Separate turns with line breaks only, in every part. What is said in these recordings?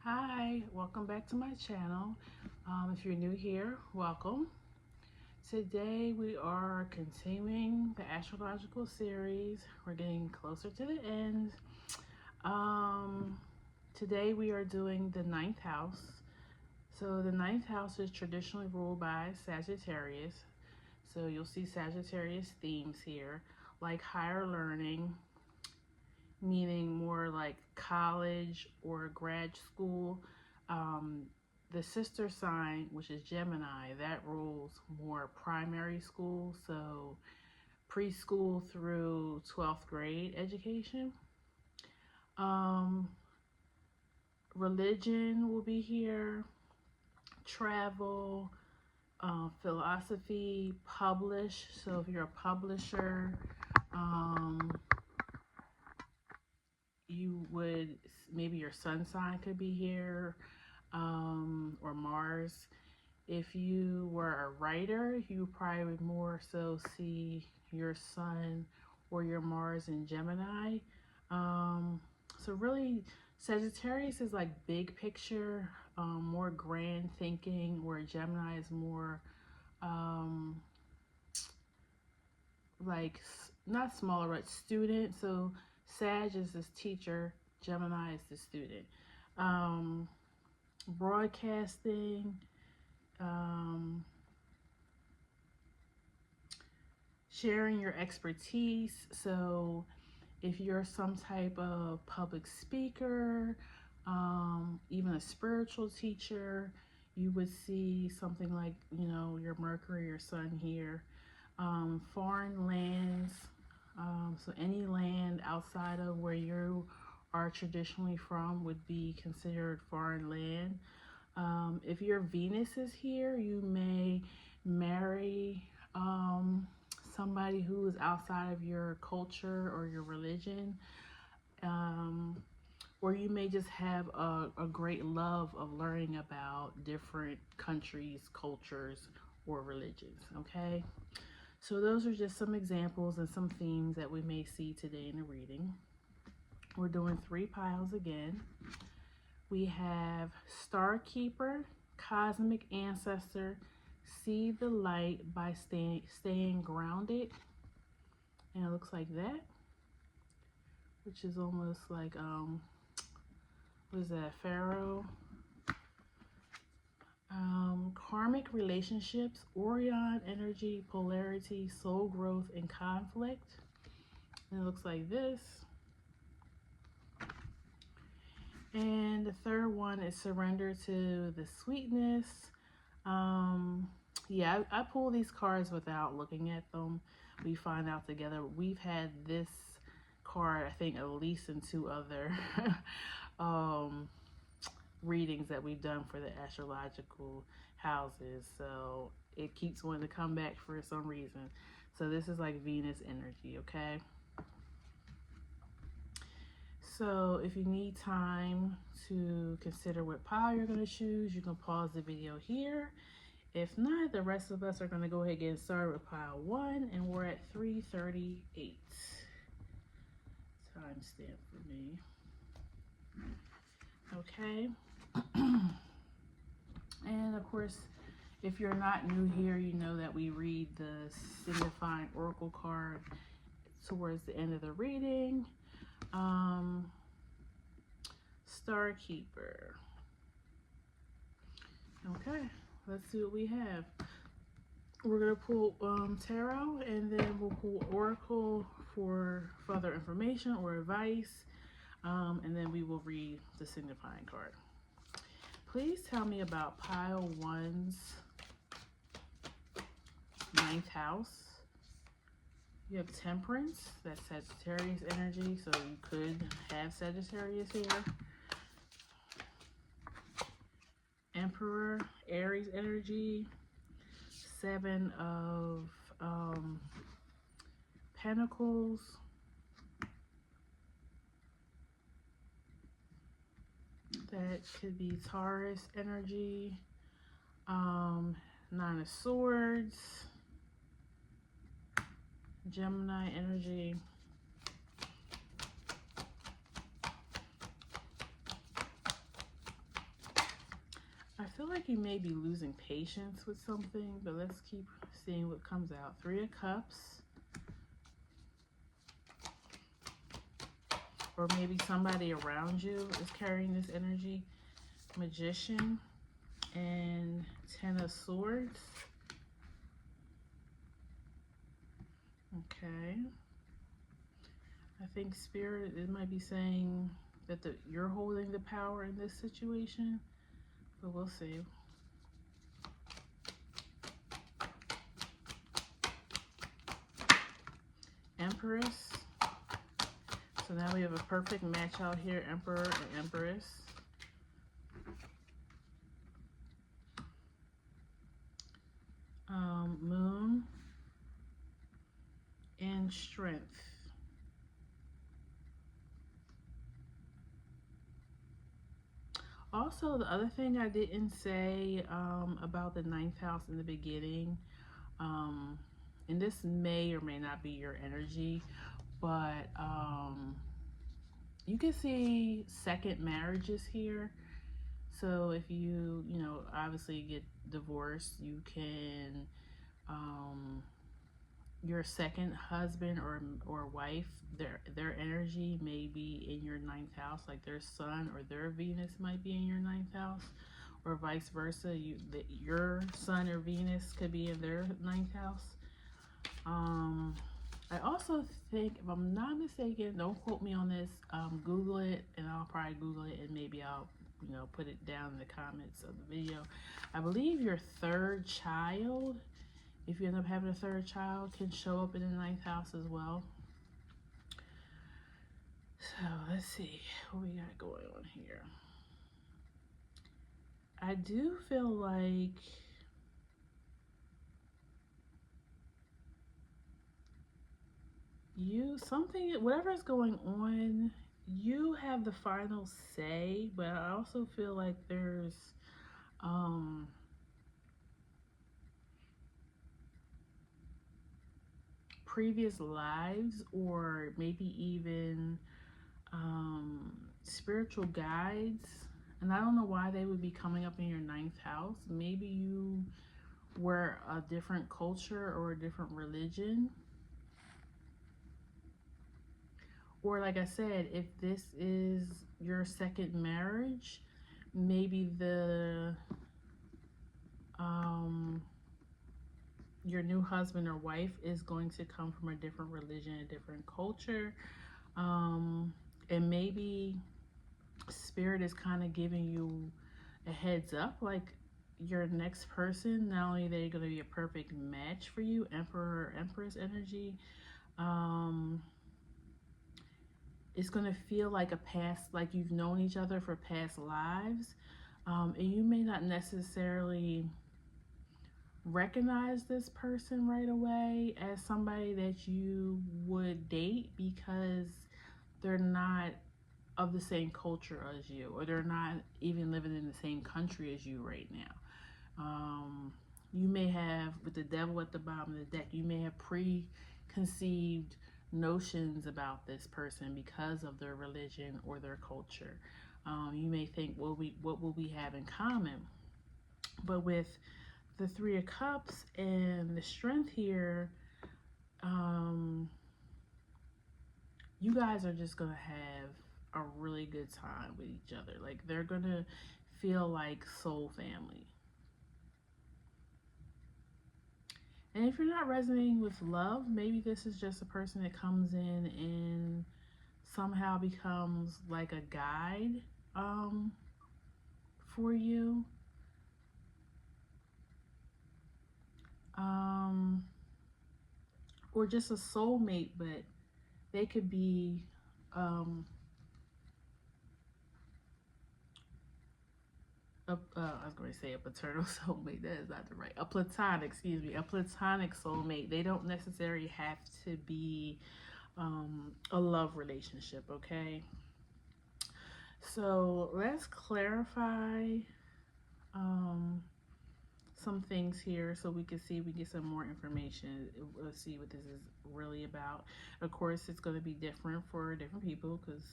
Hi, welcome back to my channel. If you're new here, welcome. Today we are continuing the astrological series. We're getting closer to the end. Today we are doing the ninth house. So the ninth house is traditionally ruled by Sagittarius. So you'll see Sagittarius themes here, like higher learning, meaning more like college or grad school. The sister sign, which is Gemini, that rules more primary school, so preschool through 12th grade education. Religion will be here, travel, philosophy, publish. So if you're a publisher, you would, maybe your sun sign could be here, or Mars. If you were a writer, you probably would more so see your sun or your Mars in Gemini. So really, Sagittarius is like big picture, more grand thinking, where Gemini is more like not smaller, but student. So Sag is this teacher, Gemini is the student. Broadcasting, sharing your expertise. So if you're some type of public speaker, even a spiritual teacher, you would see something like, your Mercury or Sun here. Foreign lands, so any land outside of where you are traditionally from would be considered foreign land. If your Venus is here, you may marry somebody who is outside of your culture or your religion, or you may just have a great love of learning about different countries, cultures, or religions, okay? So those are just some examples and some themes that we may see today in the reading. We're doing 3 piles again. We have Star Keeper, Cosmic Ancestor, See the Light by staying grounded. And it looks like that, which is almost like, what is that, Pharaoh? Karmic relationships, Orion energy, polarity, soul growth, and conflict. And it looks like this. And the third one is surrender to the sweetness. Yeah, I pull these cards without looking at them. We find out together. We've had this card, I think, at least in 2 other readings that we've done for the astrological houses, so it keeps wanting to come back for some reason. So this is like Venus energy, okay? So if you need time to consider what pile you're going to choose, you can pause the video here. If not, the rest of us are going to go ahead and get started with pile 1, and we're at 3:38 timestamp for me. Okay. And of course, if you're not new here, you know that we read the signifying oracle card towards the end of the reading. Star Keeper. Okay, let's see what we have. We're going to pull tarot, and then we'll pull oracle for further information or advice, and then we will read the signifying card. Please tell me about pile 1's 9th house. You have Temperance, that's Sagittarius energy, so you could have Sagittarius here. Emperor, Aries energy. 7 of Pentacles. That could be Taurus energy. 9 of Swords. Gemini energy. feel like you may be losing patience with something, but let's keep seeing what comes out. Three of Cups. Or maybe somebody around you is carrying this energy. Magician and Ten of Swords. Okay. I think Spirit, it might be saying that you're holding the power in this situation, but we'll see. Empress. So now we have a perfect match out here, Emperor and Empress. Moon and Strength. Also, the other thing I didn't say about the 9th house in the beginning, and this may or may not be your energy, but you can see second marriages here. So if you obviously get divorced, you can, your second husband or wife, their energy may be in your 9th house, like their sun or their Venus might be in your 9th house, or vice versa. Your sun or Venus could be in their 9th house. I also think, if I'm not mistaken, don't quote me on this, Google it, and I'll probably Google it, and maybe I'll put it down in the comments of the video. I believe your third child, if you end up having a third child, can show up in the 9th house as well. So let's see what we got going on here. I do feel like whatever's going on, you have the final say, but I also feel like there's previous lives, or maybe even spiritual guides, and I don't know why they would be coming up in your 9th house. Maybe you were a different culture or a different religion. Or like I said, if this is your second marriage, maybe your new husband or wife is going to come from a different religion, a different culture. And maybe Spirit is kind of giving you a heads up, like your next person, not only they're going to be a perfect match for you, Emperor or Empress energy, it's going to feel like a past, like you've known each other for past lives. And you may not necessarily recognize this person right away as somebody that you would date, because they're not of the same culture as you, or they're not even living in the same country as you right now. You may have, with the Devil at the bottom of the deck, you may have preconceived notions about this person because of their religion or their culture. You may think, well, what will we have in common? But with the Three of Cups and the Strength here, you guys are just gonna have a really good time with each other. Like, they're gonna feel like soul family. And if you're not resonating with love, maybe this is just a person that comes in and somehow becomes like a guide for you. Or just a soulmate, but they could be I was going to say a paternal soulmate. That is not the right. A platonic soulmate. They don't necessarily have to be a love relationship, okay? So let's clarify some things here so we can see, we get some more information. Let's see what this is really about. Of course, it's going to be different for different people, because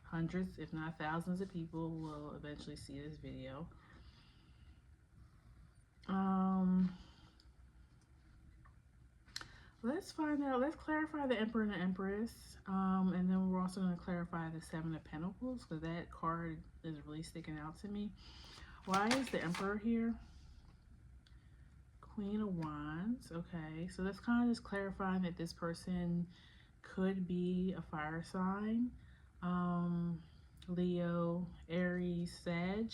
hundreds, if not thousands of people will eventually see this video. Um, let's find out. Let's clarify the Emperor and the Empress. And then we're also going to clarify the Seven of Pentacles, because that card is really sticking out to me. Why is the Emperor here? Queen of Wands. Okay, so that's kind of just clarifying that this person could be a fire sign. Leo, Aries, Sag.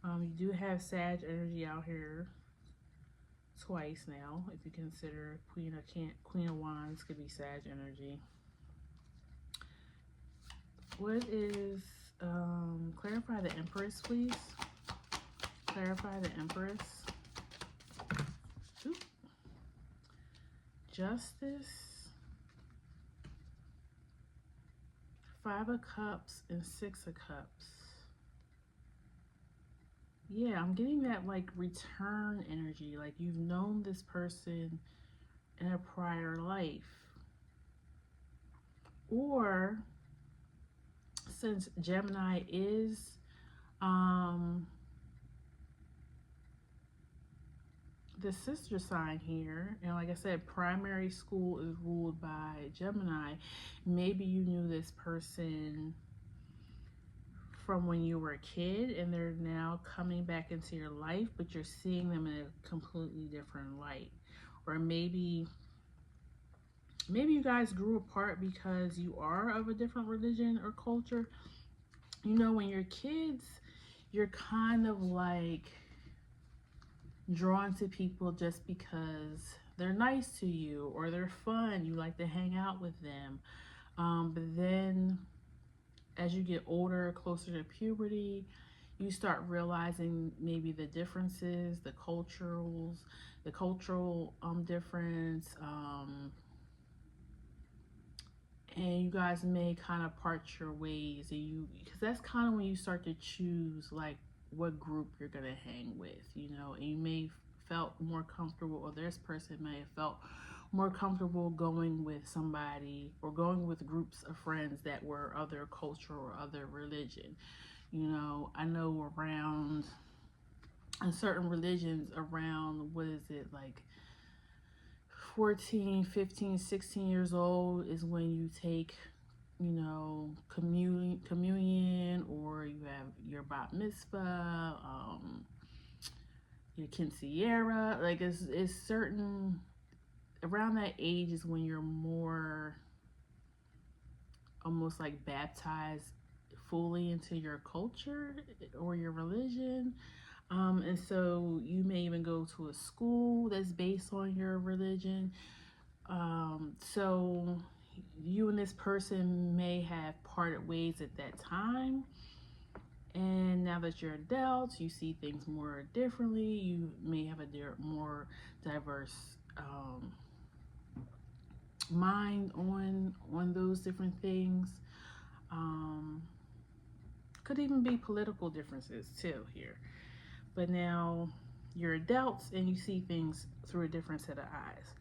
You do have Sag energy out here twice now, if you consider Queen of Wands could be Sag energy. What is clarify the Empress, please? Clarify the Empress. Ooh. Justice. 5 of Cups and 6 of Cups. Yeah, I'm getting that like return energy, like you've known this person in a prior life. Or since Gemini is the sister sign here, and like I said, primary school is ruled by Gemini, maybe you knew this person from when you were a kid and they're now coming back into your life, but you're seeing them in a completely different light. Or maybe you guys grew apart because you are of a different religion or culture. You know, when you're kids, you're kind of like drawn to people just because they're nice to you or they're fun. You like to hang out with them. But then as you get older, closer to puberty, you start realizing maybe the differences, the cultural difference, and you guys may kind of part your ways, and because that's kind of when you start to choose like what group you're gonna hang with, you know, and you may felt more comfortable, or this person may have felt more comfortable going with somebody or going with groups of friends that were other culture or other religion. You know, I know around in certain religions, around what is it, like 14, 15, 16 years old is when you take, you know, communion, or you have your bat mitzvah, your quinceañera. Like it's certain, around that age is when you're more almost like baptized fully into your culture or your religion. And so you may even go to a school that's based on your religion. So you and this person may have parted ways at that time. And now that you're adults, you see things more differently. You may have a more diverse mind on those different things. Could even be political differences too here. But now you're adults and you see things through a different set of eyes.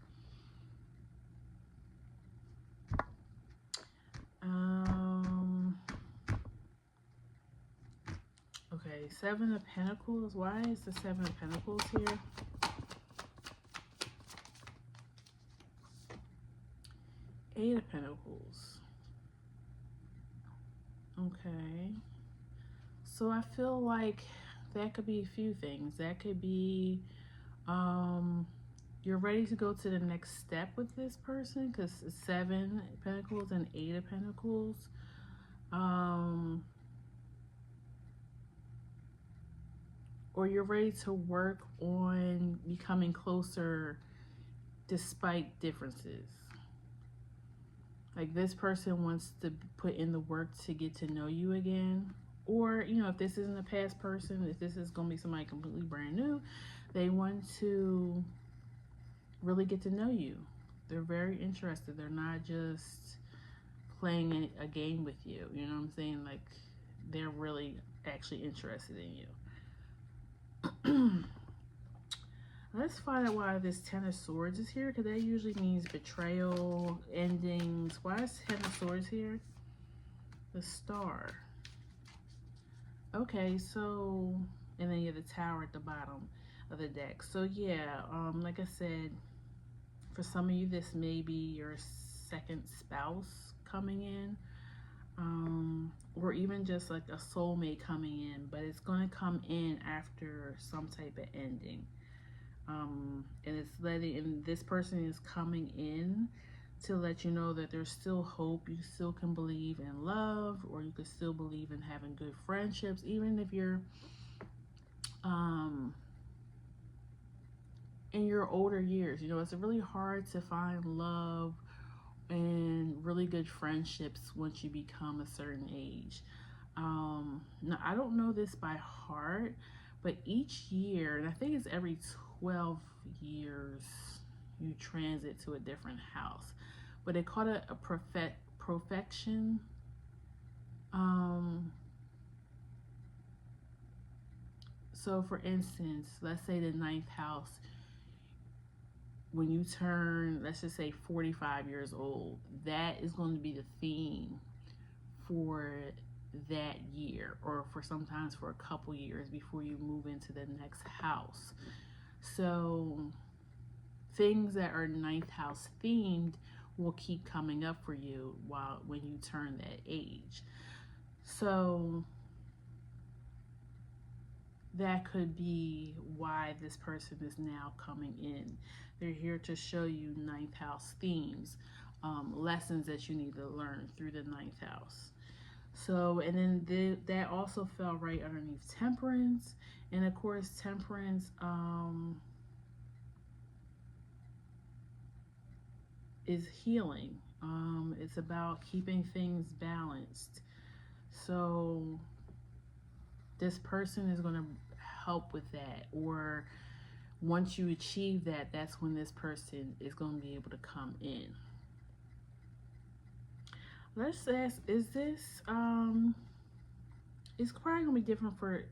Okay, 7 of Pentacles. Why is the 7 of Pentacles here? Eight of Pentacles. Okay. So I feel like that could be a few things. That could be you're ready to go to the next step with this person, because 7 of Pentacles and 8 of Pentacles. Or you're ready to work on becoming closer despite differences. Like this person wants to put in the work to get to know you again. Or, you know, if this isn't a past person, if this is going to be somebody completely brand new, they want to really get to know you. They're very interested. They're not just playing a game with you. You know what I'm saying? Like, they're really actually interested in you. Let's find out why this 10 of Swords is here, because that usually means betrayal, endings. Why is 10 of Swords here? The Star. Okay, so, and then you have the Tower at the bottom. of the deck. So yeah, like I said, for some of you, this may be your second spouse coming in, or even just like a soulmate coming in, but it's going to come in after some type of ending. And it's letting, and this person is coming in to let you know that there's still hope. You still can believe in love, or you can still believe in having good friendships, even if you're um, in your older years. You know, it's really hard to find love and really good friendships once you become a certain age. Now, I don't know this by heart, but each year, and I think it's every 12 years, you transit to a different house. But they call it a perfection. So, for instance, let's say the ninth house, when you turn, let's just say 45 years old, that is going to be the theme for that year, or for sometimes for a couple years before you move into the next house. So things that are ninth house themed will keep coming up for you when you turn that age. So that could be why this person is now coming in. They're here to show you ninth house themes, lessons that you need to learn through the ninth house. So, and then that also fell right underneath temperance. And of course, temperance is healing. It's about keeping things balanced. So this person is going to help with that, or once you achieve that, that's when this person is going to be able to come in. Let's ask, is this it's probably gonna be different for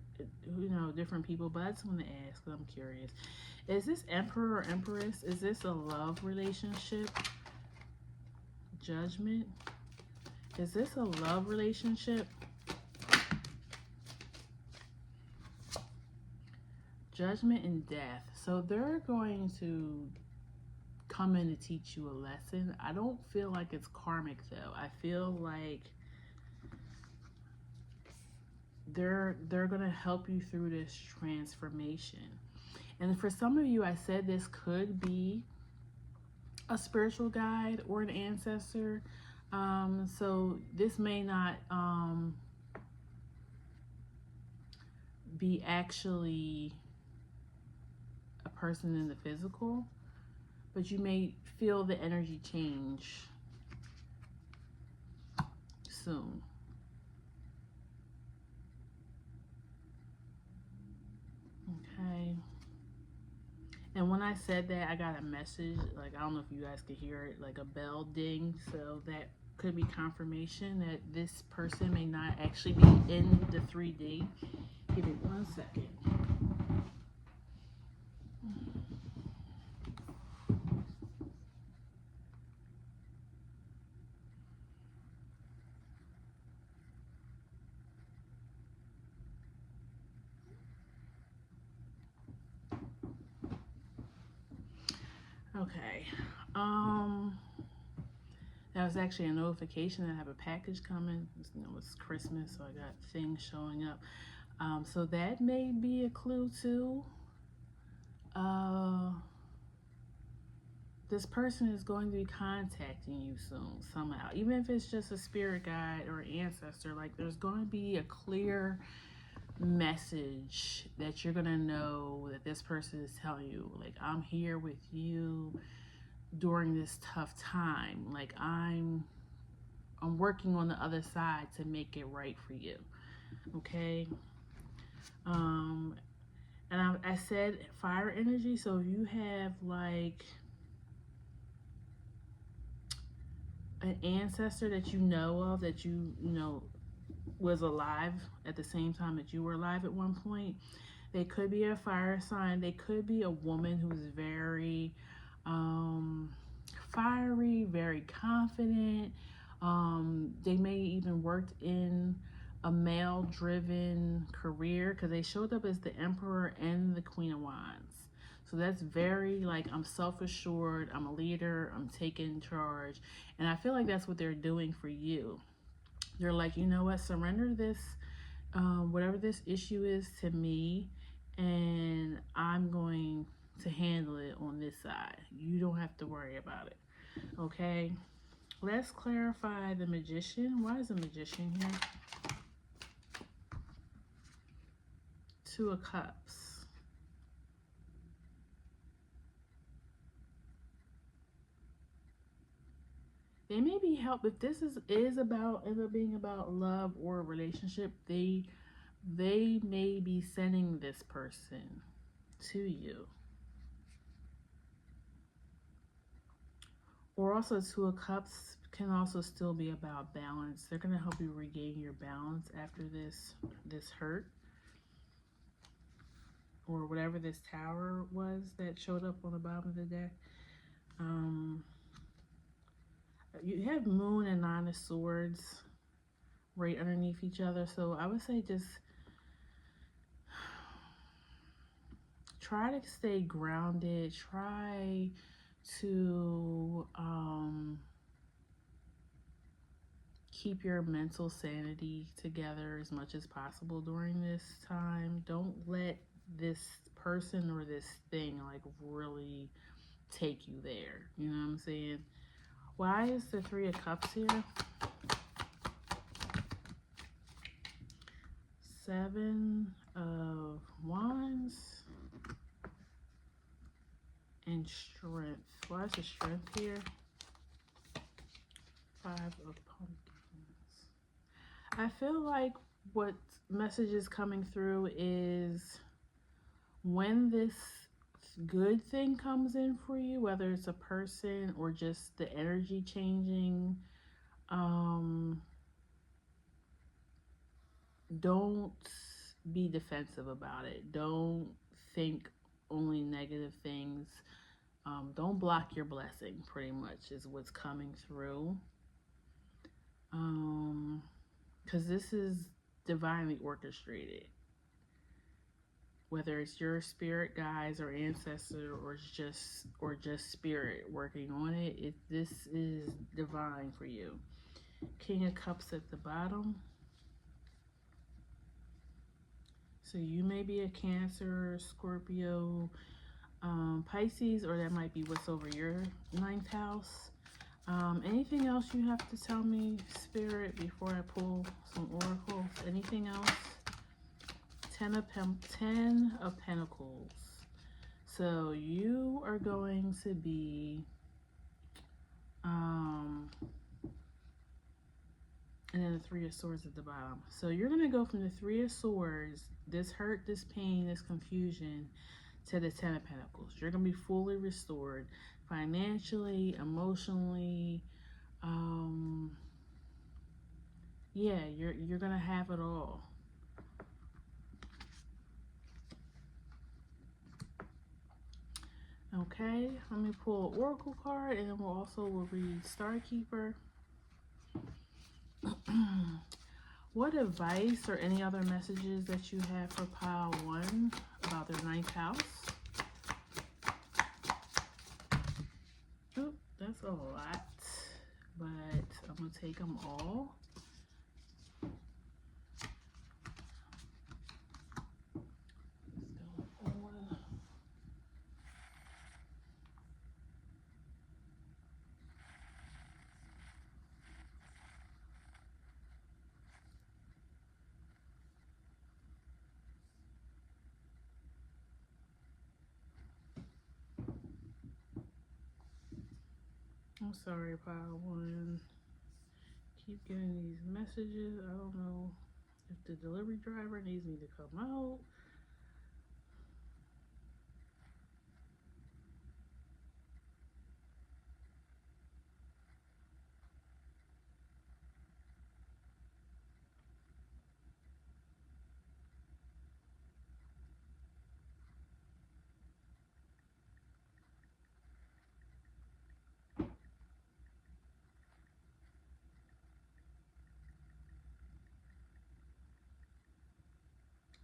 different people, but I just want to ask because I'm curious. Is this Emperor or Empress? Is this a love relationship? Judgment. Is this a love relationship? Judgment and death. So they're going to come in to teach you a lesson. I don't feel like it's karmic though. I feel like they're going to help you through this transformation. And for some of you, I said this could be a spiritual guide or an ancestor. So this may not be actually a person in the physical, but you may feel the energy change soon. Okay. And when I said that, I got a message, like, I don't know if you guys could hear it, like a bell ding. So that could be confirmation that this person may not actually be in the 3D. Give me 1 second. Okay. That was actually a notification that I have a package coming. It's Christmas, so I got things showing up. So that may be a clue too. This person is going to be contacting you soon somehow, even if it's just a spirit guide or ancestor. Like, there's going to be a clear message that you're going to know that this person is telling you, like, I'm here with you during this tough time. Like, I'm working on the other side to make it right for you. Okay. And I said fire energy. So if you have like an ancestor that you know of, that you know was alive at the same time that you were alive at one point, they could be a fire sign. They could be a woman who's very fiery, very confident. They may even worked in a male-driven career, because they showed up as the Emperor and the Queen of Wands. So that's very like, I'm self-assured, I'm a leader, I'm taking charge. And I feel like that's what they're doing for you. They're like, you know what, surrender this, whatever this issue is to me, and I'm going to handle it on this side. You don't have to worry about it. Okay? Let's clarify the Magician. Why is the Magician here? Two of Cups. They may be help if this is about, end up being about love or a relationship. They may be sending this person to you. Or also, Two of Cups can also still be about balance. They're going to help you regain your balance after this hurt, or whatever this Tower was that showed up on the bottom of the deck. You have Moon and Nine of Swords right underneath each other. So I would say just try to stay grounded. Try to keep your mental sanity together as much as possible during this time. Don't let this person or this thing like really take you there. You know what I'm saying? Why is the Three of Cups here? Seven of Wands and Strength. Why is the Strength here? Five of Pumpkins. I feel like what message is coming through is when this good thing comes in for you, whether it's a person or just the energy changing, don't be defensive about it. Don't think only negative things. Don't block your blessing, pretty much, is what's coming through. Because this is divinely orchestrated. Whether it's your spirit guides or ancestor or just spirit working on it, this is divine for you. King of Cups at the bottom. So you may be a Cancer, Scorpio, Pisces, or that might be what's over your 9th house. Anything else you have to tell me, Spirit, before I pull some oracles? Anything else? Ten of Pentacles. So you are going to be, and then the Three of Swords at the bottom. So you're going to go from the Three of Swords, this hurt, this pain, this confusion, to the Ten of Pentacles. You're going to be fully restored financially, emotionally. Yeah, you're going to have it all. Okay, let me pull an oracle card, and then we'll read Starkeeper. What advice or any other messages that you have for pile 1 about their 9th house? Oh, that's a lot, but I'm going to take them all. I'm sorry, pile 1. Keep getting these messages. I don't know if the delivery driver needs me to come out.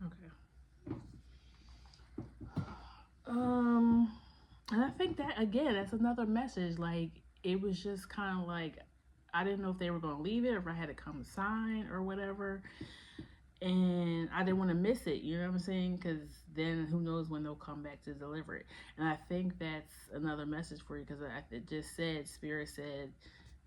Okay. Um, and I think that again, that's another message. Like it was just kind of like I didn't know if they were going to leave it or if I had to come sign or whatever, and I didn't want to miss it. You know what I'm saying? Because then who knows when they'll come back to deliver it. And I think that's another message for you because it just said Spirit said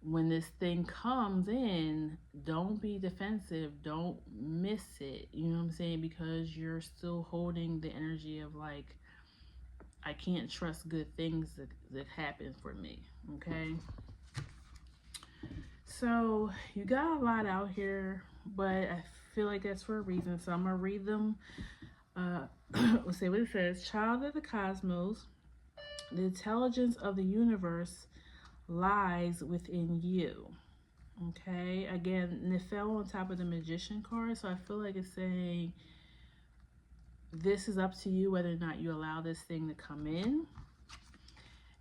when this thing comes in, don't be defensive. Don't miss it. You know what I'm saying? Because you're still holding the energy of like I can't trust good things that happen for me. Okay. So you got a lot out here, but I feel like that's for a reason. So I'm gonna read them. Let's see what it says. Child of the cosmos, the intelligence of the universe lies within you. Okay. Again, it fell on top of the magician card, so I feel like it's saying this is up to you whether or not you allow this thing to come in.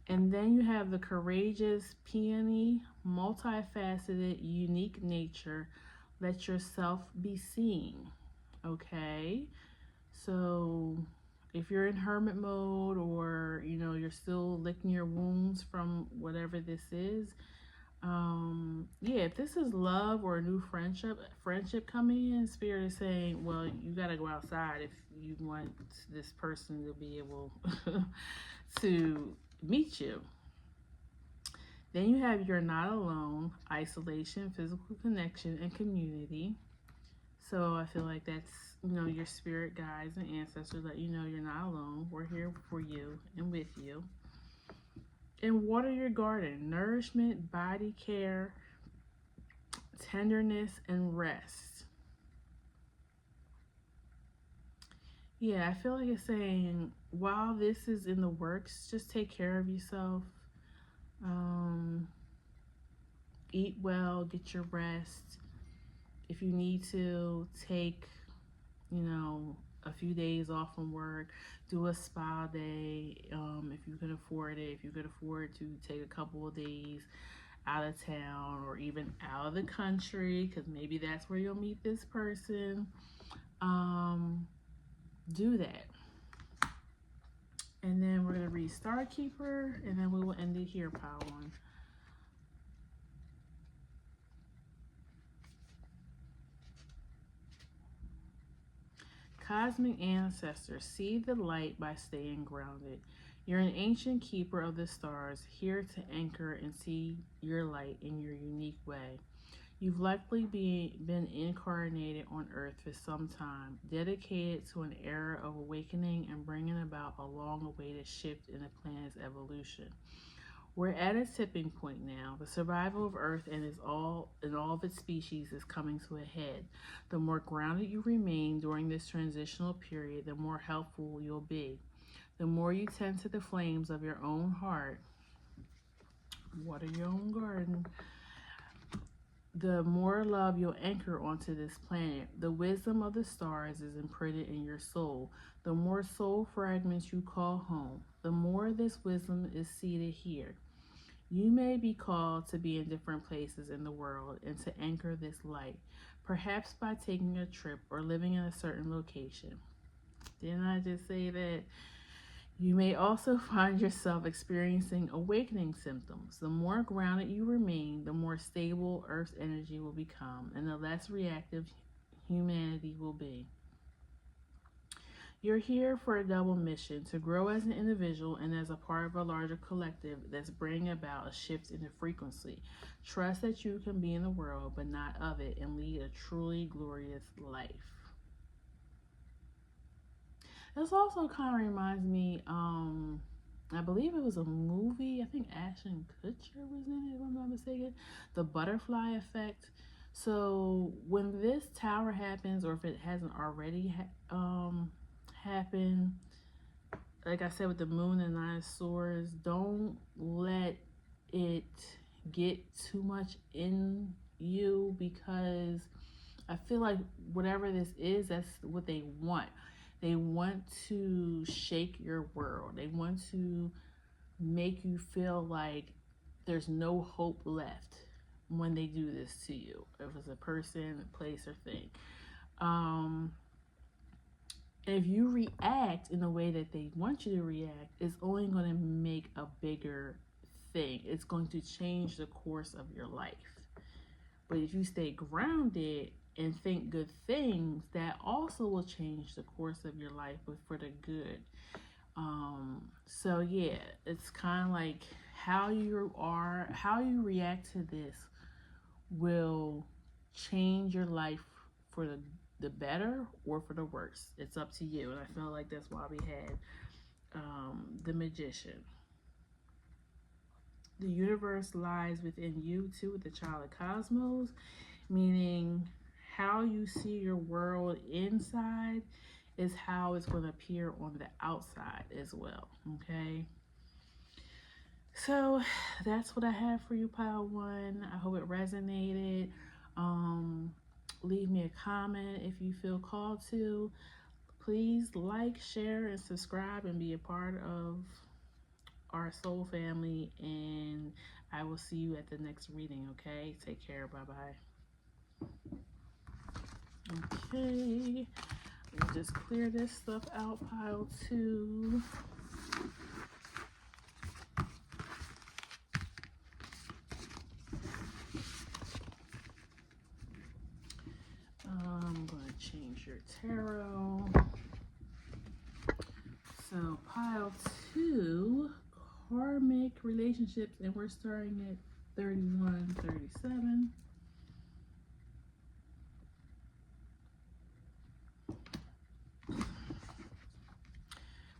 And then you have the courageous, peony, multifaceted, unique nature. Let yourself be seen. Okay? So if you're in hermit mode or you're still licking your wounds from whatever this is, yeah, if this is love or a new friendship coming in, Spirit is saying, well, you got to go outside if you want this person to be able to meet you. Then you have you're not alone, isolation, physical connection, and community. So I feel like that's, your spirit guides and ancestors let you know you're not alone. We're here for you and with you. And water your garden, nourishment, body care, tenderness, and rest. Yeah, I feel like it's saying while this is in the works, just take care of yourself. Um, Eat well, get your rest. If you need to take, a few days off from work, do a spa day. If you can afford it, if you could afford to take a couple of days out of town or even out of the country, because maybe that's where you'll meet this person. Do that. And then we're going to read Star Keeper, and then we will end it here, Pile One. Cosmic ancestors, see the light by staying grounded. You're an ancient keeper of the stars, here to anchor and see your light in your unique way. You've likely been incarnated on Earth for some time, dedicated to an era of awakening and bringing about a long-awaited shift in the planet's evolution. We're at a tipping point now. The survival of Earth and all of its species is coming to a head. The more grounded you remain during this transitional period, the more helpful you'll be. The more you tend to the flames of your own heart, water your own garden, the more love you'll anchor onto this planet. The wisdom of the stars is imprinted in your soul. The more soul fragments you call home, the more this wisdom is seated here. You may be called to be in different places in the world and to anchor this light, perhaps by taking a trip or living in a certain location. Didn't I just say that? You may also find yourself experiencing awakening symptoms. The more grounded you remain, the more stable Earth's energy will become, and the less reactive humanity will be. You're here for a double mission, to grow as an individual and as a part of a larger collective that's bringing about a shift in the frequency. Trust that you can be in the world, but not of it, and lead a truly glorious life. This also kind of reminds me, I believe it was a movie. I think Ashton Kutcher was in it, if I'm not mistaken. The Butterfly Effect. So when this tower happens, or if it hasn't already happened, like I said with the moon and nine of swords, don't let it get too much in you, because I feel like whatever this is, that's what they want. They want to shake your world. They want to make you feel like there's no hope left when they do this to you. If it's a person, a place, or thing. If you react in the way that they want you to react, it's only going to make a bigger thing. It's going to change the course of your life. But if you stay grounded and think good things, that also will change the course of your life, but for the good. So yeah, it's kind of like how you react to this will change your life for the better or for the worse. It's up to you. And I feel like that's why we had the Magician. The universe lies within you too, the child of cosmos, meaning how you see your world inside is how it's going to appear on the outside as well. Okay. So that's what I have for you, Pile One. I hope it resonated. Leave me a comment if you feel called to. Please like, share, and subscribe and be a part of our soul family. And I will see you at the next reading, okay? Take care. Bye-bye. Okay. Let me just clear this stuff out, Pile Two. I'm going to change your tarot. So Pile Two, karmic relationships, and we're starting at 31, 37.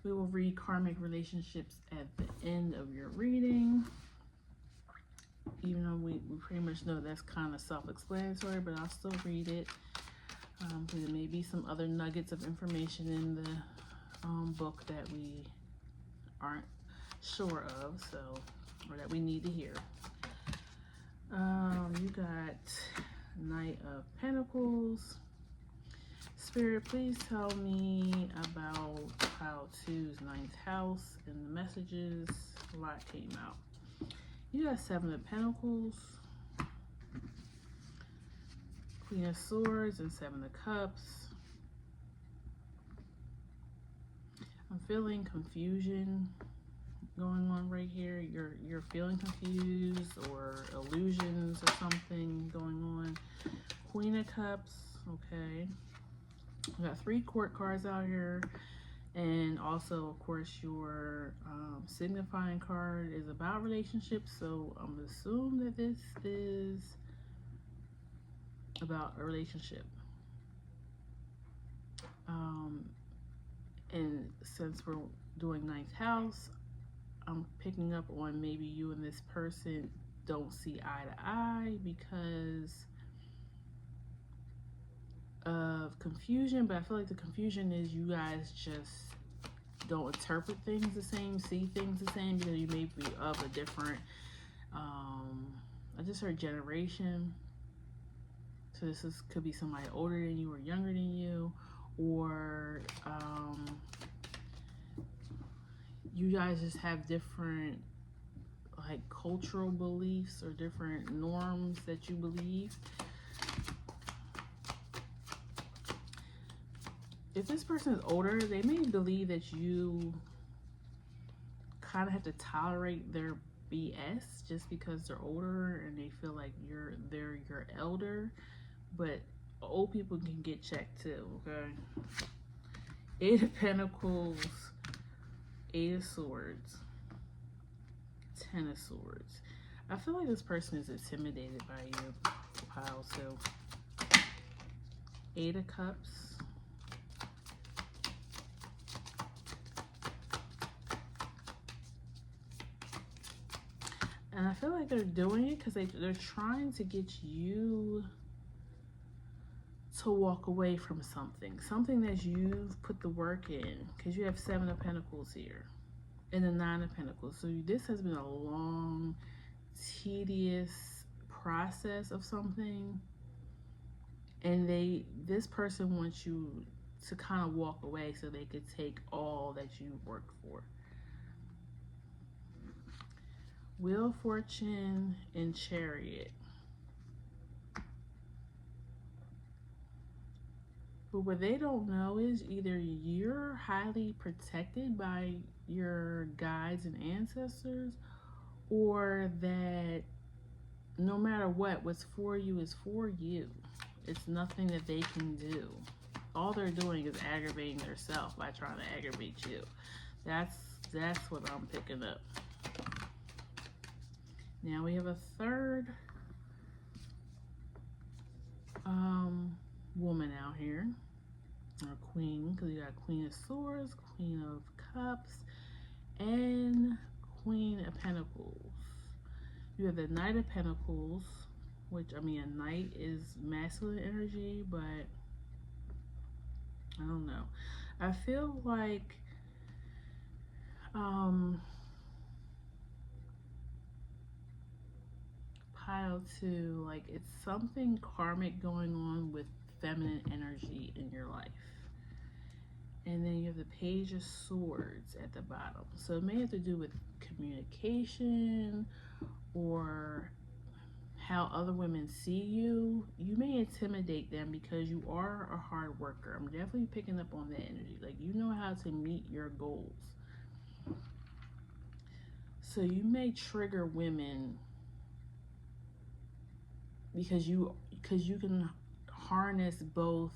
We will read karmic relationships at the end of your reading. Even though we pretty much know that's kind of self-explanatory, but I'll still read it. Because there may be some other nuggets of information in the book that we aren't sure of, so, or that we need to hear. You got Knight of Pentacles. Spirit, please tell me about Pile 2's 9th house and the messages. A lot came out. You got 7 of Pentacles, Queen of Swords, and 7 of Cups. I'm feeling confusion going on right here. You're feeling confused or illusions or something going on. Queen of Cups, okay. We got 3 court cards out here. And also, of course, your signifying card is about relationships. So I'm going to assume that this is about a relationship. And since we're doing 9th house, I'm picking up on maybe you and this person don't see eye to eye because of confusion. But I feel like the confusion is you guys just don't interpret things the same, see things the same, because you may be of a different, I just heard generation. So this could be somebody older than you or younger than you, or you guys just have different like cultural beliefs or different norms that you believe. If this person is older, they may believe that you kind of have to tolerate their BS just because they're older and they feel like they're your elder. But old people can get checked too, okay? 8 of Pentacles, 8 of Swords, 10 of Swords. I feel like this person is intimidated by you, Pile. So 8 of Cups, and I feel like they're doing it because they're trying to get you to walk away from something that you've put the work in, because you have 7 of Pentacles here and the 9 of Pentacles. So this has been a long, tedious process of something, and this person wants you to kind of walk away so they could take all that you worked for. Wheel, Fortune, and Chariot. But what they don't know is either you're highly protected by your guides and ancestors, or that no matter what's for you is for you. It's nothing that they can do. All they're doing is aggravating themselves by trying to aggravate you. That's that's what I'm picking up. Now we have a third woman out here, or queen, because you got Queen of Swords, Queen of Cups, and Queen of Pentacles. You have the Knight of Pentacles, which, I mean, a knight is masculine energy, but I don't know. I feel like pile two, like it's something karmic going on with feminine energy in your life. And then you have the Page of Swords at the bottom. So it may have to do with communication or how other women see you. You may intimidate them because you are a hard worker. I'm definitely picking up on that energy. Like, you know how to meet your goals. So you may trigger women because you can harness both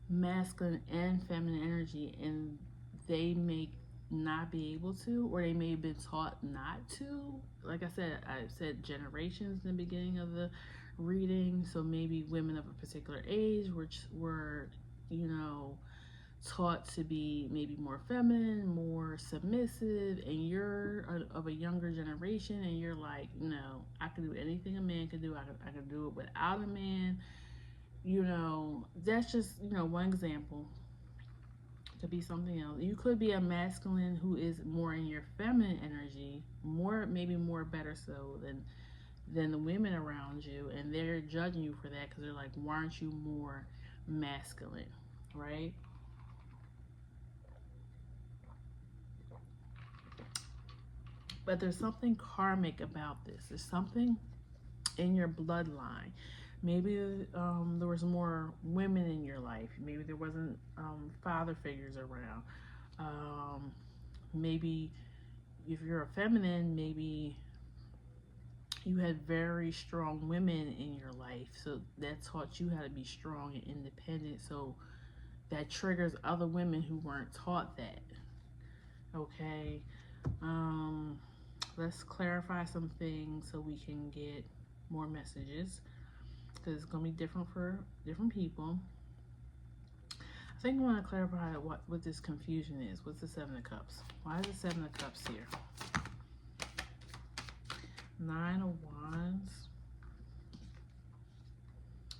masculine and feminine energy, and they may not be able to, or they may have been taught not to. Like I said generations in the beginning of the reading. So maybe women of a particular age which were, you know, taught to be maybe more feminine, more submissive, and you're of a younger generation, and you're like, no, I can do anything a man can do. I can do it without a man. You know, that's just, you know, one example. Could be something else. You could be a masculine who is more in your feminine energy, maybe more better so than the women around you, and they're judging you for that because they're like, why aren't you more masculine, right? But there's something karmic about this. There's something in your bloodline. Maybe there was more women in your life. Maybe there wasn't father figures around. Maybe if you're a feminine, maybe you had very strong women in your life. So that taught you how to be strong and independent. So that triggers other women who weren't taught that. Okay. Let's clarify some things so we can get more messages, because it's going to be different for different people. I think I want to clarify what this confusion is. What's the Seven of Cups? Why is the Seven of Cups here? Nine of Wands.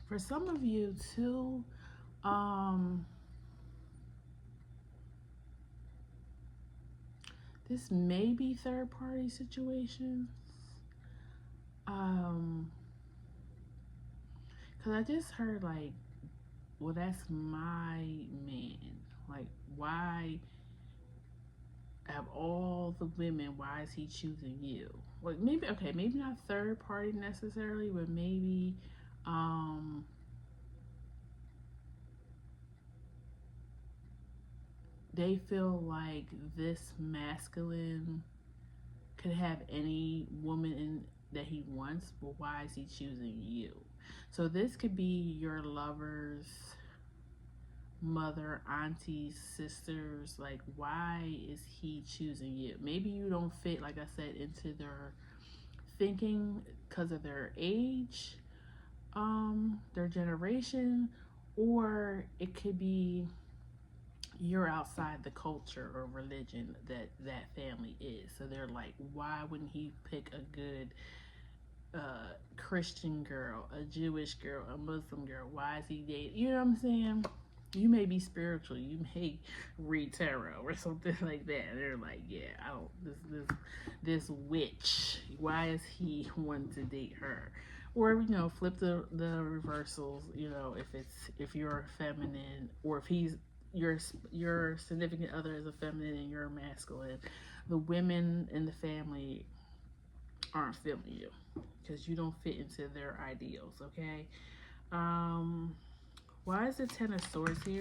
For some of you too, this may be third party situations. Cause I just heard like, well, that's my man. Like, why, out of all the women, why is he choosing you? Like, maybe, okay, maybe not third party necessarily, but maybe they feel like this masculine could have any woman in that he wants, but why is he choosing you? So this could be your lover's mother, aunties, sisters. Like, why is he choosing you? Maybe you don't fit, like I said, into their thinking because of their age, their generation, or it could be you're outside the culture or religion that family is. So they're like, why wouldn't he pick a good Christian girl, a Jewish girl, a Muslim girl? Why is he dating? You know what I'm saying? You may be spiritual. You may read tarot or something like that. And they're like, yeah, I don't. This witch. Why is he wanting to date her? Or, you know, flip the reversals. You know, if you're a feminine, or if he's your significant other is a feminine and you're a masculine, the women in the family aren't feeling you because you don't fit into their ideals. Okay. Why is the Ten of Swords here?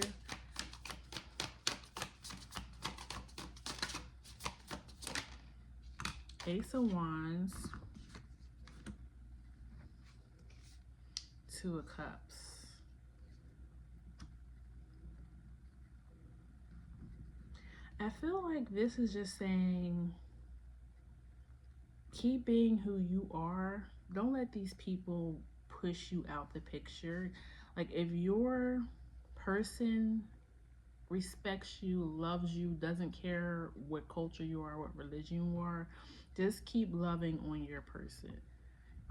Ace of Wands, Two of Cups. I feel like this is just saying, keep being who you are. Don't let these people push you out the picture. Like, if your person respects you, loves you, doesn't care what culture you are, what religion you are, just keep loving on your person.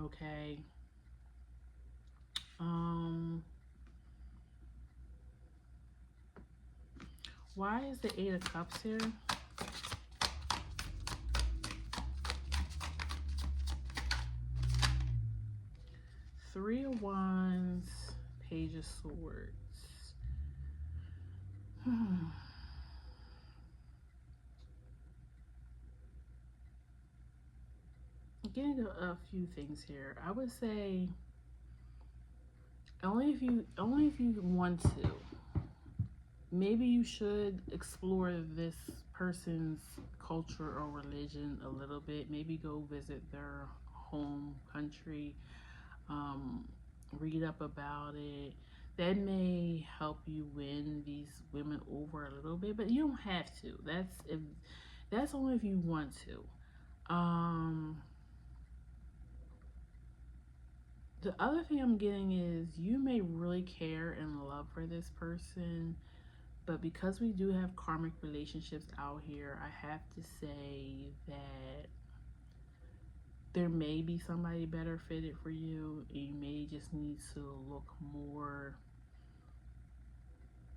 Okay? Why is the Eight of Cups here? Three of Wands, Page of Swords. Getting a few things here. I would say only if you want to. Maybe you should explore this person's culture or religion a little bit. Maybe go visit their home country. Read up about it. That may help you win these women over a little bit, but you don't have to. That's only if you want to. The other thing I'm getting is you may really care and love for this person, but because we do have karmic relationships out here, I have to say that there may be somebody better fitted for you, and you may just need to look more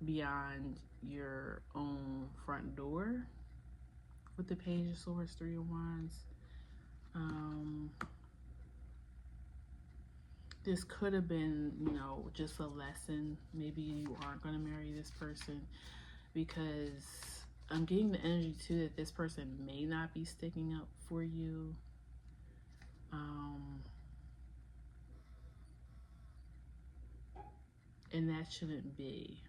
beyond your own front door with the Page of Swords, Three of Wands. This could have been, just a lesson. Maybe you aren't going to marry this person, because I'm getting the energy too that this person may not be sticking up for you. And that shouldn't be.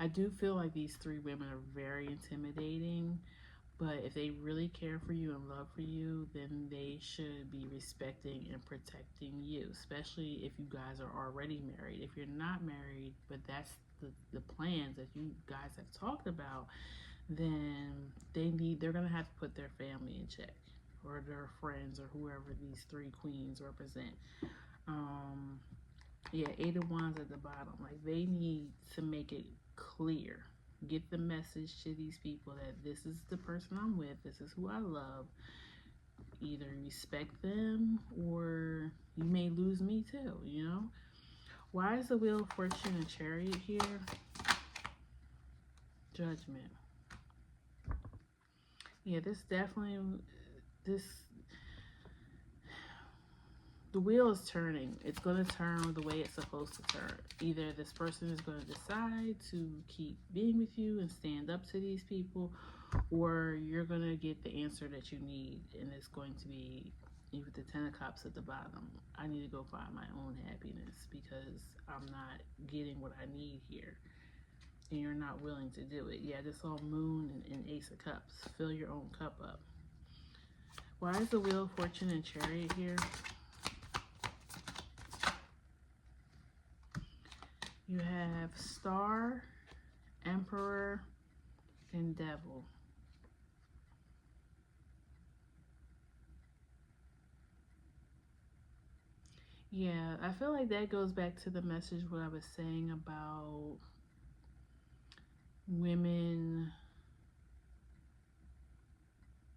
I do feel like these three women are very intimidating, but if they really care for you and love for you, then they should be respecting and protecting you, especially if you guys are already married. If you're not married, but that's the plans that you guys have talked about, then they're gonna have to put their family in check, or their friends, or whoever these three queens represent. Yeah, Eight of Wands at the bottom. Like, they need to make it clear. Get the message to these people that this is the person I'm with, this is who I love. Either respect them, or you may lose me too. Why is the Wheel of Fortune and Chariot here? Judgment. Yeah, this the wheel is turning. It's going to turn the way it's supposed to turn. Either this person is going to decide to keep being with you and stand up to these people, or you're going to get the answer that you need, and it's going to be with the Ten of Cups at the bottom. I need to go find my own happiness because I'm not getting what I need here, and you're not willing to do it. Yeah, this all Moon and Ace of Cups. Fill your own cup up. Why is the Wheel of Fortune and Chariot here? You have Star, Emperor, and Devil. Yeah, I feel like that goes back to the message what I was saying about women,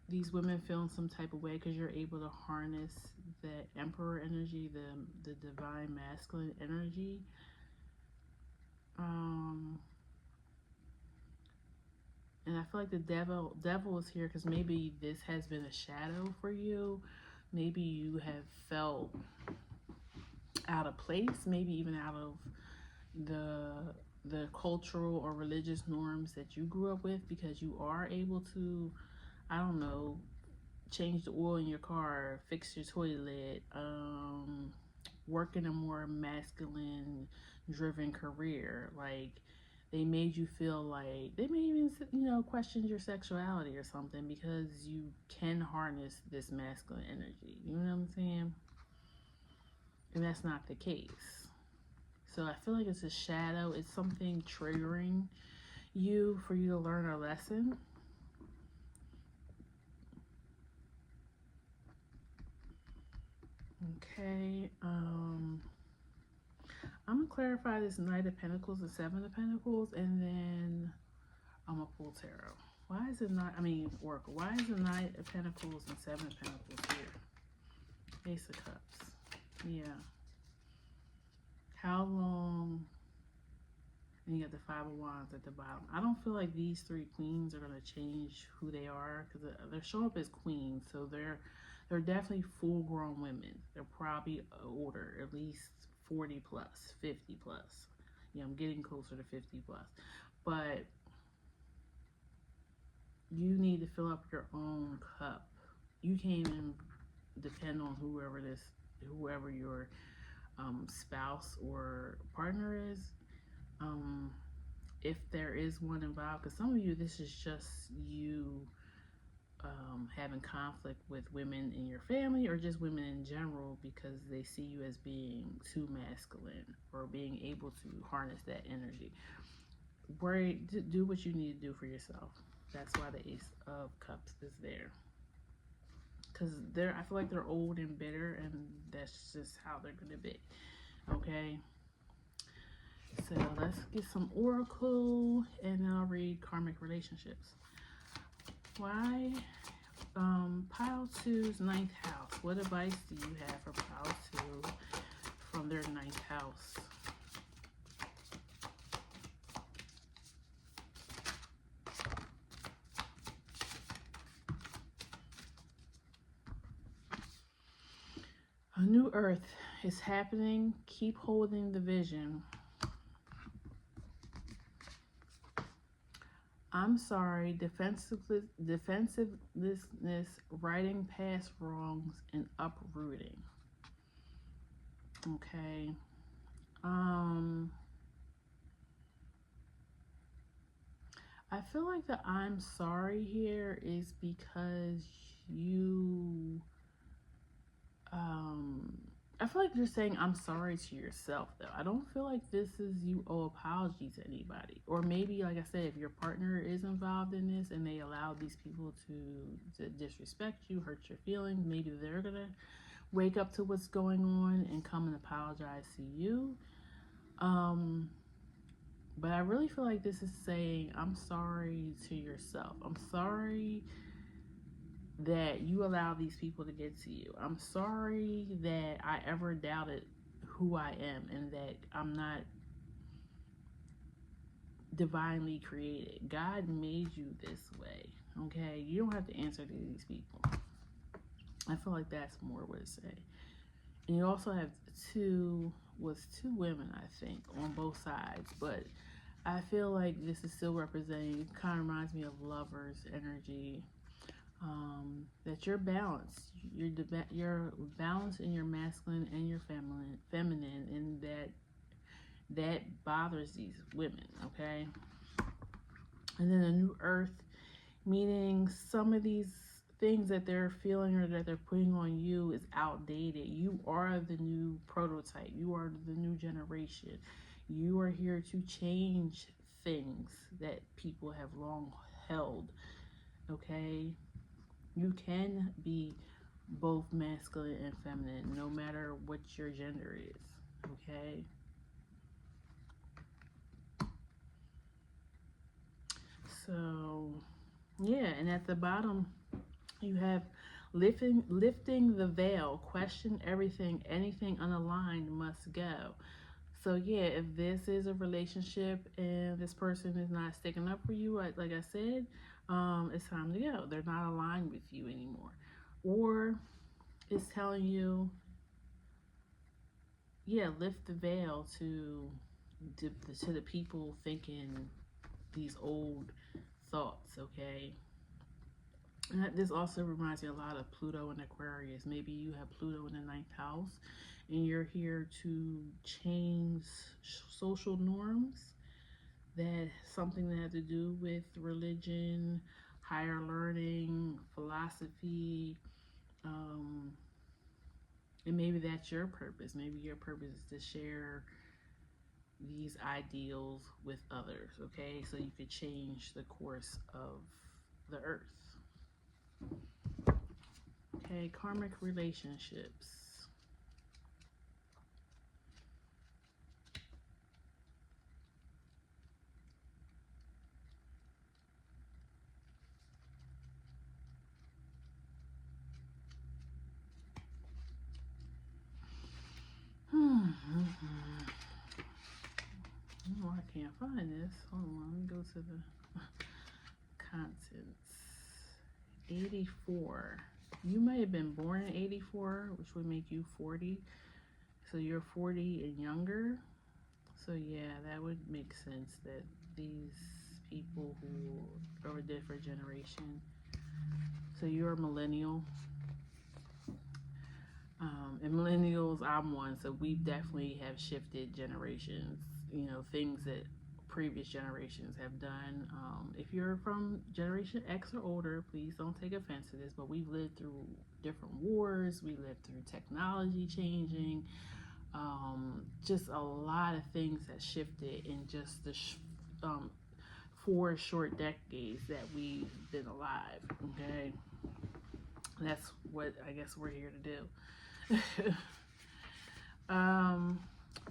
these women feeling some type of way because you're able to harness that Emperor energy, the divine masculine energy. And I feel like the devil is here because maybe this has been a shadow for you. Maybe you have felt out of place, maybe even out of the cultural or religious norms that you grew up with, because you are able to, I don't know, change the oil in your car, fix your toilet, work in a more masculine driven career. Like, they made you feel like they may even, question your sexuality or something because you can harness this masculine energy. You know what I'm saying? And that's not the case. So I feel like it's a shadow. It's something triggering you for you to learn a lesson. Okay. I'm gonna clarify this Knight of Pentacles and Seven of Pentacles, and then I'm gonna pull tarot. Why is it not? I mean, Oracle. Why is the Knight of Pentacles and Seven of Pentacles here? Ace of Cups. Yeah. How long? And you got the Five of Wands at the bottom. I don't feel like these three queens are gonna change who they are because they're showing up as queens, so they're definitely full-grown women. They're probably older, at least 40 plus, 50 plus. Yeah, I'm getting closer to 50 plus, but you need to fill up your own cup. You can't even depend on whoever your spouse or partner is. If there is one involved, because some of you, this is just you having conflict with women in your family or just women in general because they see you as being too masculine or being able to harness that energy. Do what you need to do for yourself. That's why the Ace of Cups is there. Because I feel like they're old and bitter, and that's just how they're going to be. Okay? So let's get some Oracle, and then I'll read Karmic Relationships. Why? Pile 2's ninth house. What advice do you have for Pile 2 from their ninth house? A new earth is happening. Keep holding the vision. I'm sorry, defensiveness, righting past wrongs, and uprooting. Okay. I feel like the I'm sorry here is because you, I feel like you're saying I'm sorry to yourself, though. I don't feel like this is you owe apology to anybody. Or maybe, like I said, if your partner is involved in this and they allow these people to disrespect you, hurt your feelings, maybe they're going to wake up to what's going on and come and apologize to you. But I really feel like this is saying I'm sorry to yourself. I'm sorry that you allow these people to get to you. I'm sorry that I ever doubted who I am and that I'm not divinely created. God made you this way, okay? You don't have to answer to these people. I feel like that's more what it's saying. And you also have two women, I think, on both sides. But I feel like this is still representing, kind of reminds me of Lovers energy. That you're balanced. You're balanced in your masculine and your feminine, and that bothers these women. Okay. And then a new earth, meaning some of these things that they're feeling or that they're putting on you is outdated. You are the new prototype. You are the new generation. You are here to change things that people have long held. Okay. You can be both masculine and feminine, no matter what your gender is, okay? So, yeah, and at the bottom, you have lifting the veil, question everything, anything unaligned must go. So, yeah, if this is a relationship and this person is not sticking up for you, like I said, it's time to go. They're not aligned with you anymore. Or it's telling you, yeah, lift the veil to the people thinking these old thoughts, okay? And this also reminds me a lot of Pluto and Aquarius. Maybe you have Pluto in the ninth house and you're here to change social norms, that something that has to do with religion, higher learning, philosophy, um, and maybe that's your purpose. Maybe your purpose is to share these ideals with others, okay? So you could change the course of the earth. Okay, karmic relationships. Oh, I can't find this. Hold on, let me go to the contents. 84. You may have been born in 84, which would make you 40. So you're 40 and younger. So yeah, that would make sense that these people who are a different generation. So you're a millennial. And millennials, I'm one, so we definitely have shifted generations. You know, things that previous generations have done. If you're from Generation X or older, please don't take offense to this, but we've lived through different wars, we lived through technology changing, just a lot of things that shifted in just the 4 short decades that we've been alive. Okay, that's what I guess we're here to do. um,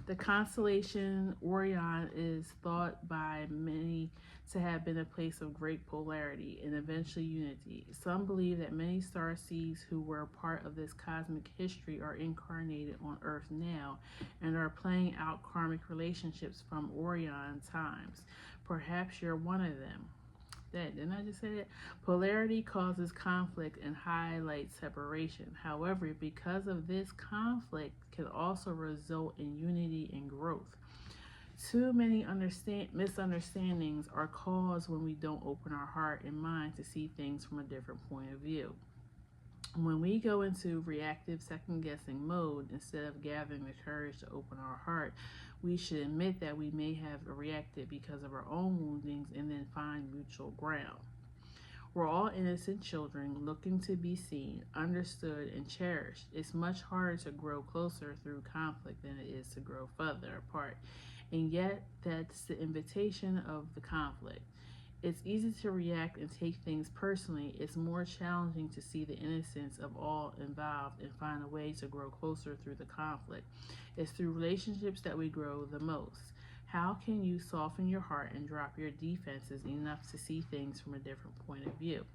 the constellation Orion is thought by many to have been a place of great polarity and eventually unity. Some believe that many star seeds who were a part of this cosmic history are incarnated on Earth now and are playing out karmic relationships from Orion times. Perhaps you're one of them. Didn't I just say that? Polarity causes conflict and highlights separation. However, because of this, conflict can also result in unity and growth. Too many misunderstandings are caused when we don't open our heart and mind to see things from a different point of view. When we go into reactive second guessing mode, instead of gathering the courage to open our heart, we should admit that we may have reacted because of our own woundings and then find mutual ground. We're all innocent children looking to be seen, understood, and cherished. It's much harder to grow closer through conflict than it is to grow further apart. And yet, that's the invitation of the conflict. It's easy to react and take things personally. It's more challenging to see the innocence of all involved and find a way to grow closer through the conflict. It's through relationships that we grow the most. How can you soften your heart and drop your defenses enough to see things from a different point of view?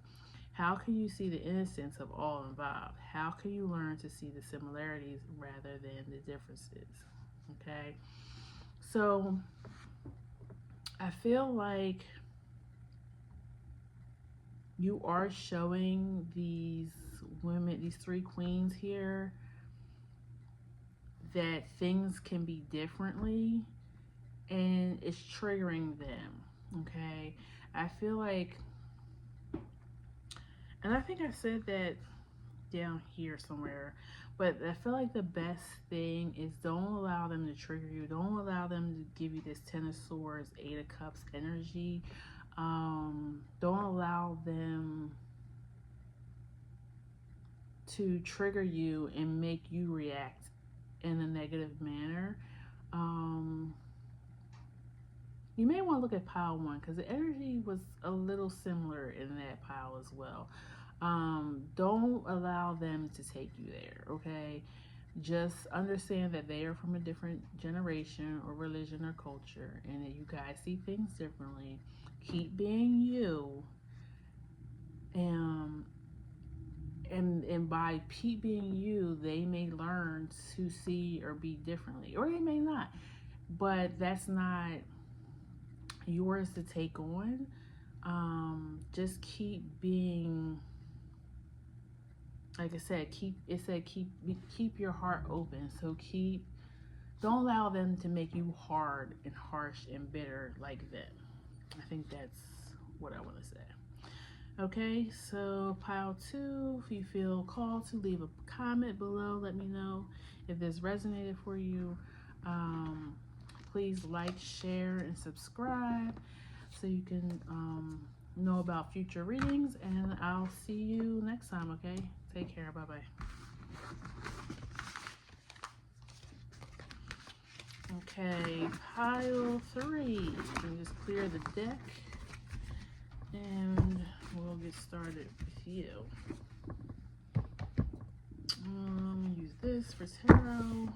How can you see the innocence of all involved? How can you learn to see the similarities rather than the differences? Okay? So, I feel like you are showing these women, these 3 queens here, that things can be differently and it's triggering them. Okay, I feel like, and I think I said that down here somewhere, but I feel like the best thing is don't allow them to trigger you. Don't allow them to give you this 10 of swords, 8 of cups energy. Don't allow them to trigger you and make you react in a negative manner. You may want to look at pile 1 because the energy was a little similar in that pile as well. Don't allow them to take you there, okay? Just understand that they are from a different generation or religion or culture and that you guys see things differently. Keep being you. And by being you, they may learn to see or be differently, or they may not. But that's not yours to take on. Just keep being, like I said, keep your heart open. So don't allow them to make you hard and harsh and bitter like them. I think that's what I want to say. Okay, so pile 2, if you feel called to, leave a comment below. Let me know if this resonated for you. Um, please like, share, and subscribe so you can know about future readings. And I'll see you next time, okay? Take care. Bye-bye. Okay, pile 3. You can just clear the deck. And we'll get started with you. Use this for tarot.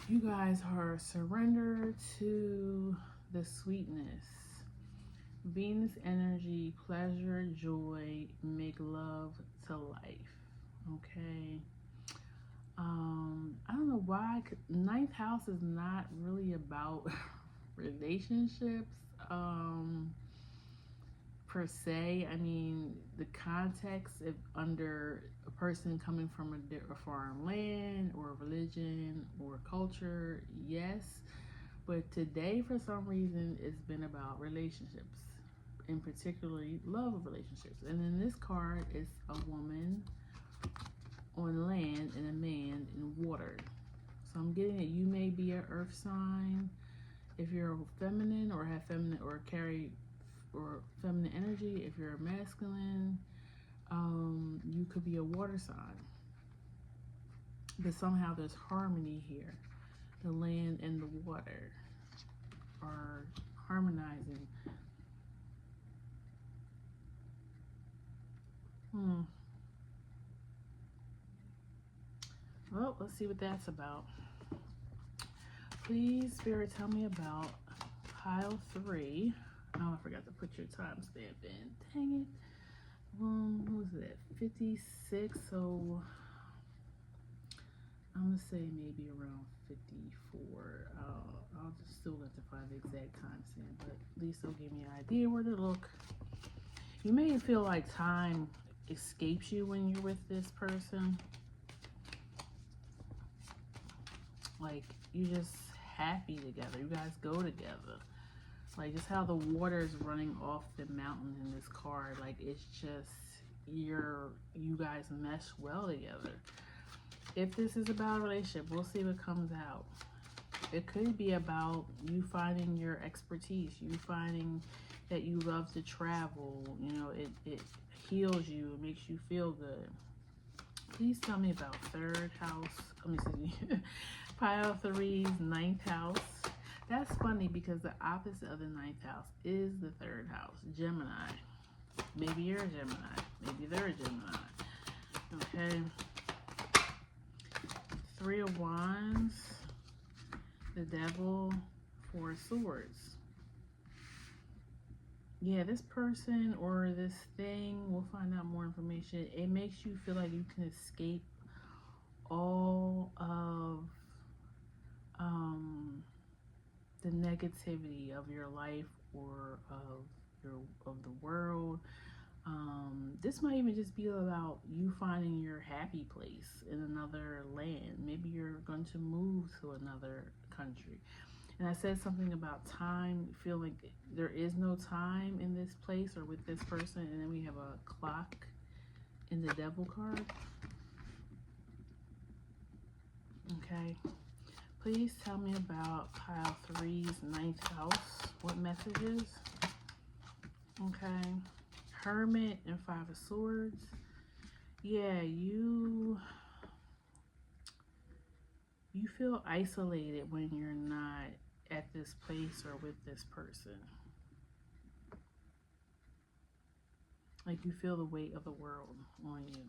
You guys are surrendered to the sweetness. Venus energy, pleasure, joy, make love to life. Okay. I don't know why. Ninth house is not really about relationships. Per se. I mean, the context if under a person coming from a foreign land or religion or culture, yes. But today, for some reason, it's been about relationships, and particularly love relationships. And then this card is a woman on land and a man in water. So I'm getting that you may be an earth sign if you're feminine or have feminine or carry or feminine energy. If you're a masculine, you could be a water sign. But somehow there's harmony here. The land and the water are harmonizing. Well, let's see what that's about. Please, Spirit, tell me about pile 3. Oh, I forgot to put your timestamp in. Dang it. What was it? 56. So I'm gonna say maybe around 54. I'll just still have to find the exact timestamp, but at least it'll give me an idea where to look. You may feel like time escapes you when you're with this person. Like you're just happy together. You guys go together. Like just how the water is running off the mountain in this card. Like it's just you guys mesh well together. If this is about a relationship, we'll see what comes out. It could be about you finding your expertise, you finding that you love to travel. You know, it heals you, it makes you feel good. Please tell me about third house. Let me see. Pile 3's ninth house. That's funny because the opposite of the ninth house is the third house, Gemini. Maybe you're a Gemini. Maybe they're a Gemini. Okay. 3 of Wands, the Devil, 4 of Swords. Yeah, this person or this thing, we'll find out more information. It makes you feel like you can escape all of the negativity of your life or of the world. This might even just be about you finding your happy place in another land. Maybe you're going to move to another country. And I said something about time. Feel like there is no time in this place or with this person. And then we have a clock in the Devil card. Okay. Please tell me about pile 3's ninth house. What messages? Okay. Hermit and 5 of Swords. Yeah, you feel isolated when you're not at this place or with this person. Like you feel the weight of the world on you.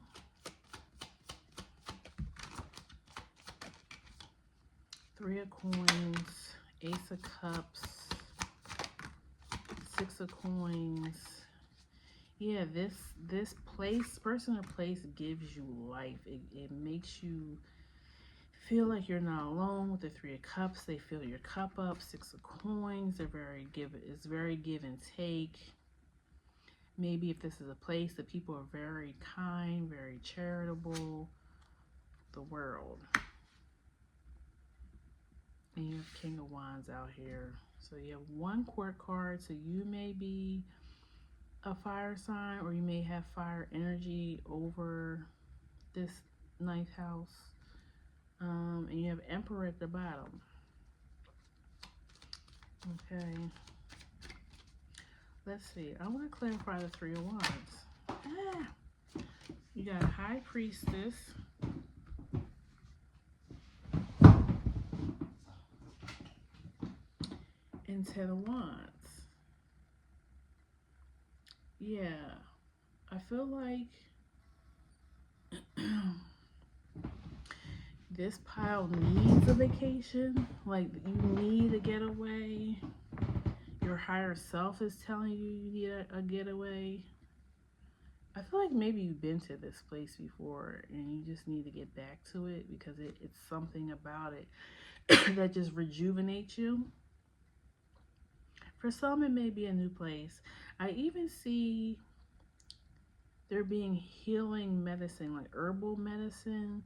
3 of Coins, Ace of Cups, 6 of Coins. Yeah, this place, person or place gives you life. It makes you feel like you're not alone. With the 3 of Cups, they fill your cup up. 6 of Coins, it's very give and take. Maybe if this is a place that people are very kind, very charitable. The World. And you have King of Wands out here. So you have 1 court card. So you may be a fire sign, or you may have fire energy over this ninth house. And you have Emperor at the bottom. Okay. Let's see. I want to clarify the Three of Wands. You got High Priestess. And Ten of Wands. Yeah. I feel like this pile needs a vacation. Like, you need a getaway. Your higher self is telling you you need a getaway. I feel like maybe you've been to this place before and you just need to get back to it because it's something about it that just rejuvenates you. For some, it may be a new place. I even see there being healing medicine, like herbal medicine.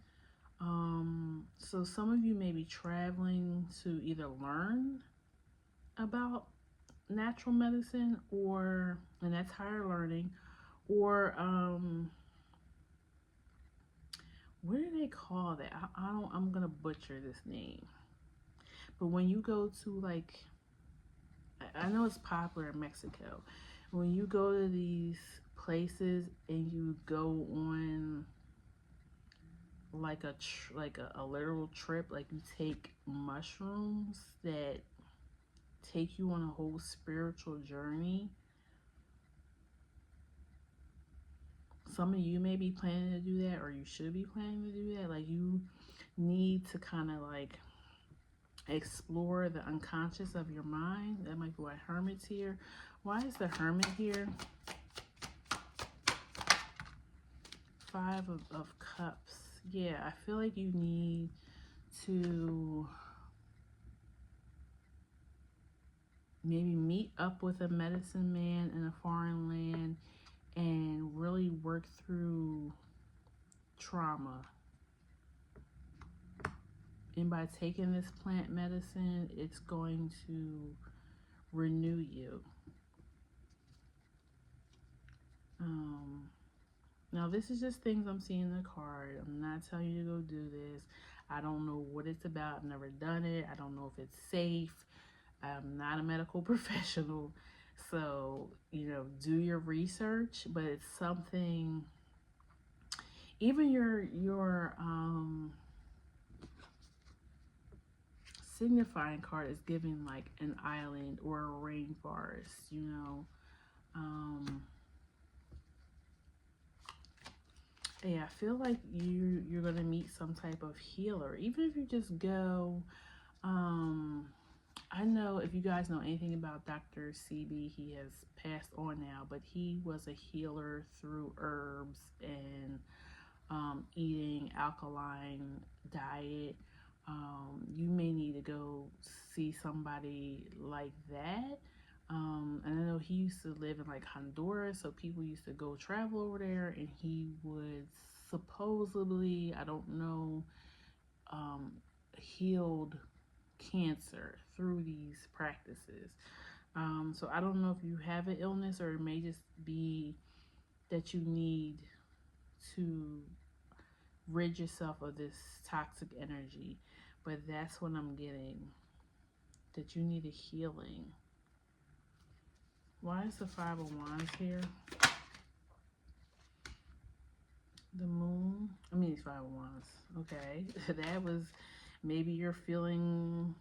So some of you may be traveling to either learn about natural medicine, and that's higher learning, or what do they call that? I'm gonna butcher this name, but when you go to, like, I know it's popular in Mexico, when you go to these places and you go on like a literal trip, like you take mushrooms that take you on a whole spiritual journey. Some of you may be planning to do that, or you should be planning to do that. Like, you need to kind of like explore the unconscious of your mind. That might be why Hermit's here. Why is the Hermit here? Five of Cups. Yeah, I feel like you need to maybe meet up with a medicine man in a foreign land and really work through trauma. And by taking this plant medicine, it's going to renew you. Now, this is just things I'm seeing in the card. I'm not telling you to go do this. I don't know what it's about. I've never done it. I don't know if it's safe. I'm not a medical professional. So, do your research, but it's something, even your signifying card is giving like an island or a rainforest, Yeah, I feel like you're gonna meet some type of healer, even if you just go. I know, if you guys know anything about Dr. CB, he has passed on now, but he was a healer through herbs and eating alkaline diet. You may need to go see somebody like that. And I know he used to live in like Honduras, so people used to go travel over there, and he would supposedly, I don't know, healed cancer through these practices. So I don't know if you have an illness, or it may just be that you need to rid yourself of this toxic energy. But that's what I'm getting, that you need a healing. Why is the Five of Wands here? The Moon. It's Five of Wands. Okay. That was, maybe you're feeling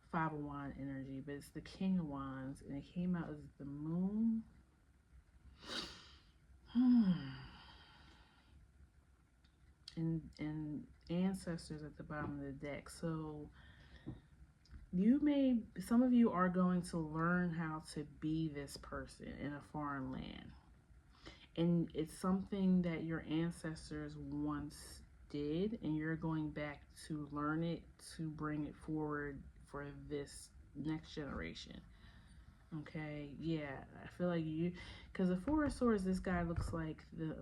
Five of Wands energy, but it's the King of Wands, and it came out as the Moon. And ancestors at the bottom of the deck. So some of you are going to learn how to be this person in a foreign land. And it's something that your ancestors once did, and you're going back to learn it, to bring it forward for this next generation. Okay, yeah, I feel like because the Four of Swords, this guy looks like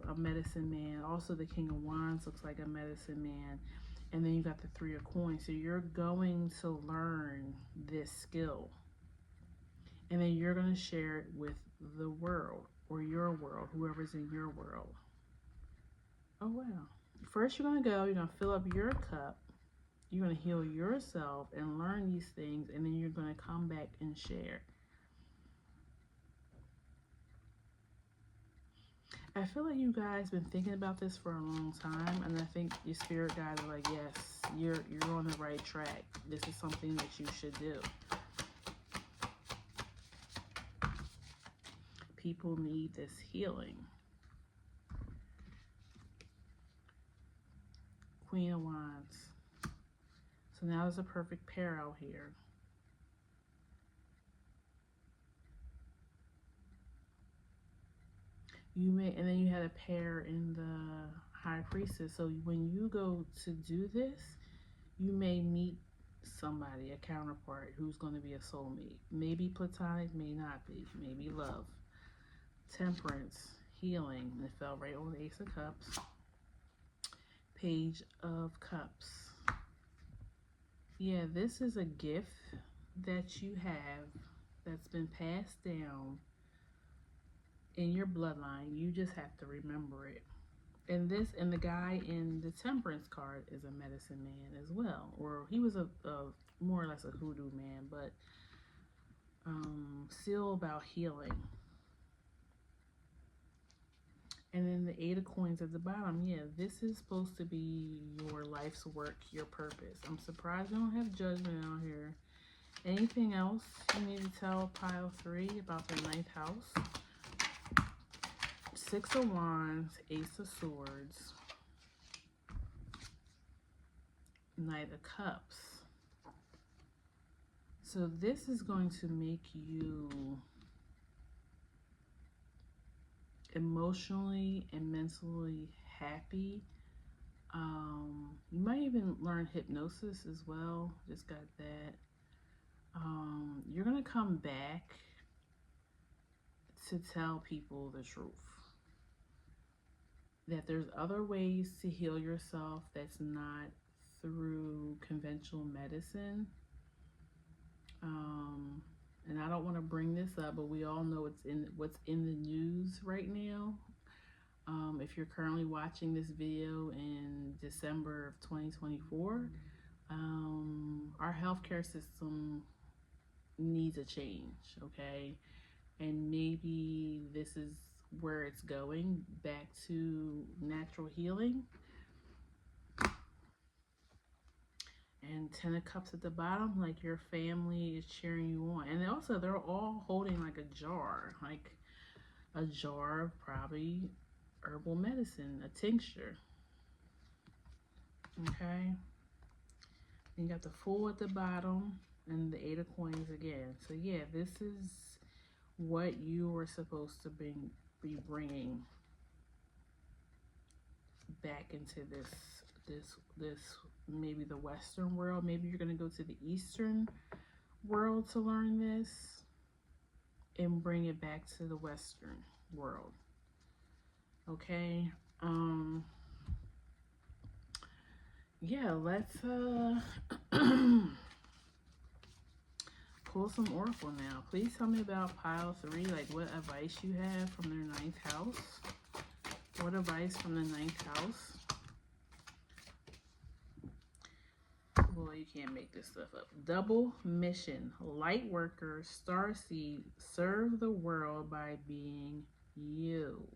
a medicine man. Also, the King of Wands looks like a medicine man. And then you got the Three of Coins. So you're going to learn this skill. And then you're going to share it with the world or your world, whoever's in your world. Oh, wow. First, you're going to go, you're going to fill up your cup. You're going to heal yourself and learn these things. And then you're going to come back and share. I feel like you guys been thinking about this for a long time, and I think your spirit guides are like, yes, you're on the right track. This is something that you should do. People need this healing. Queen of Wands. So now there's a perfect pair out here. You may, and then you had a pair in the High Priestess. So when you go to do this, you may meet somebody, a counterpart, who's going to be a soulmate. Maybe platonic, may not be. Maybe love. Temperance, healing. It fell right on the Ace of Cups. Page of Cups. Yeah, this is a gift that you have that's been passed down in your bloodline. You just have to remember it. And the guy in the Temperance card is a medicine man as well, or he was a more or less a hoodoo man, but still about healing. And then the Eight of Coins at the bottom. Yeah, this is supposed to be your life's work, your purpose. I'm surprised we don't have judgment out here. Anything else you need to tell pile 3 about the 9th house? Six of Wands, Ace of Swords, Knight of Cups. So this is going to make you emotionally and mentally happy. You might even learn hypnosis as well. Just got that. You're going to come back to tell people the truth. That there's other ways to heal yourself that's not through conventional medicine. And I don't want to bring this up, but we all know what's in the news right now. If you're currently watching this video in December of 2024, our healthcare system needs a change, okay? And maybe this is where it's going, back to natural healing. And 10 of Cups at the bottom, like your family is cheering you on. And also, they're all holding like a jar of probably herbal medicine, a tincture. Okay. You got the Fool at the bottom and the 8 of Coins again. So yeah, this is what you are supposed to be bringing back into this maybe the Western world. Maybe you're going to go to the Eastern world to learn this and bring it back to the Western world. Okay. Yeah, let's pull some oracle now. Please tell me about pile 3, like what advice you have from their 9th house. What advice from the 9th house? Well, you can't make this stuff up. Double mission. Light worker, starseed, serve the world by being you.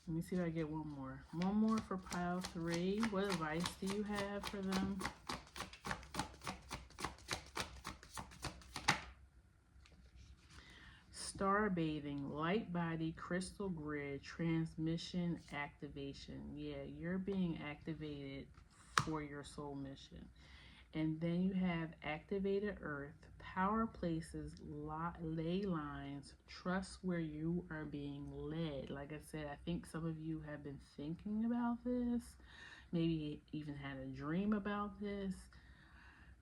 Let me see if I get one more. One more for pile 3. What advice do you have for them? Star bathing, light body, crystal grid, transmission, activation. Yeah, you're being activated for your soul mission. And then you have activated earth, power places, ley lines, trust where you are being led. Like I said, I think some of you have been thinking about this, maybe even had a dream about this,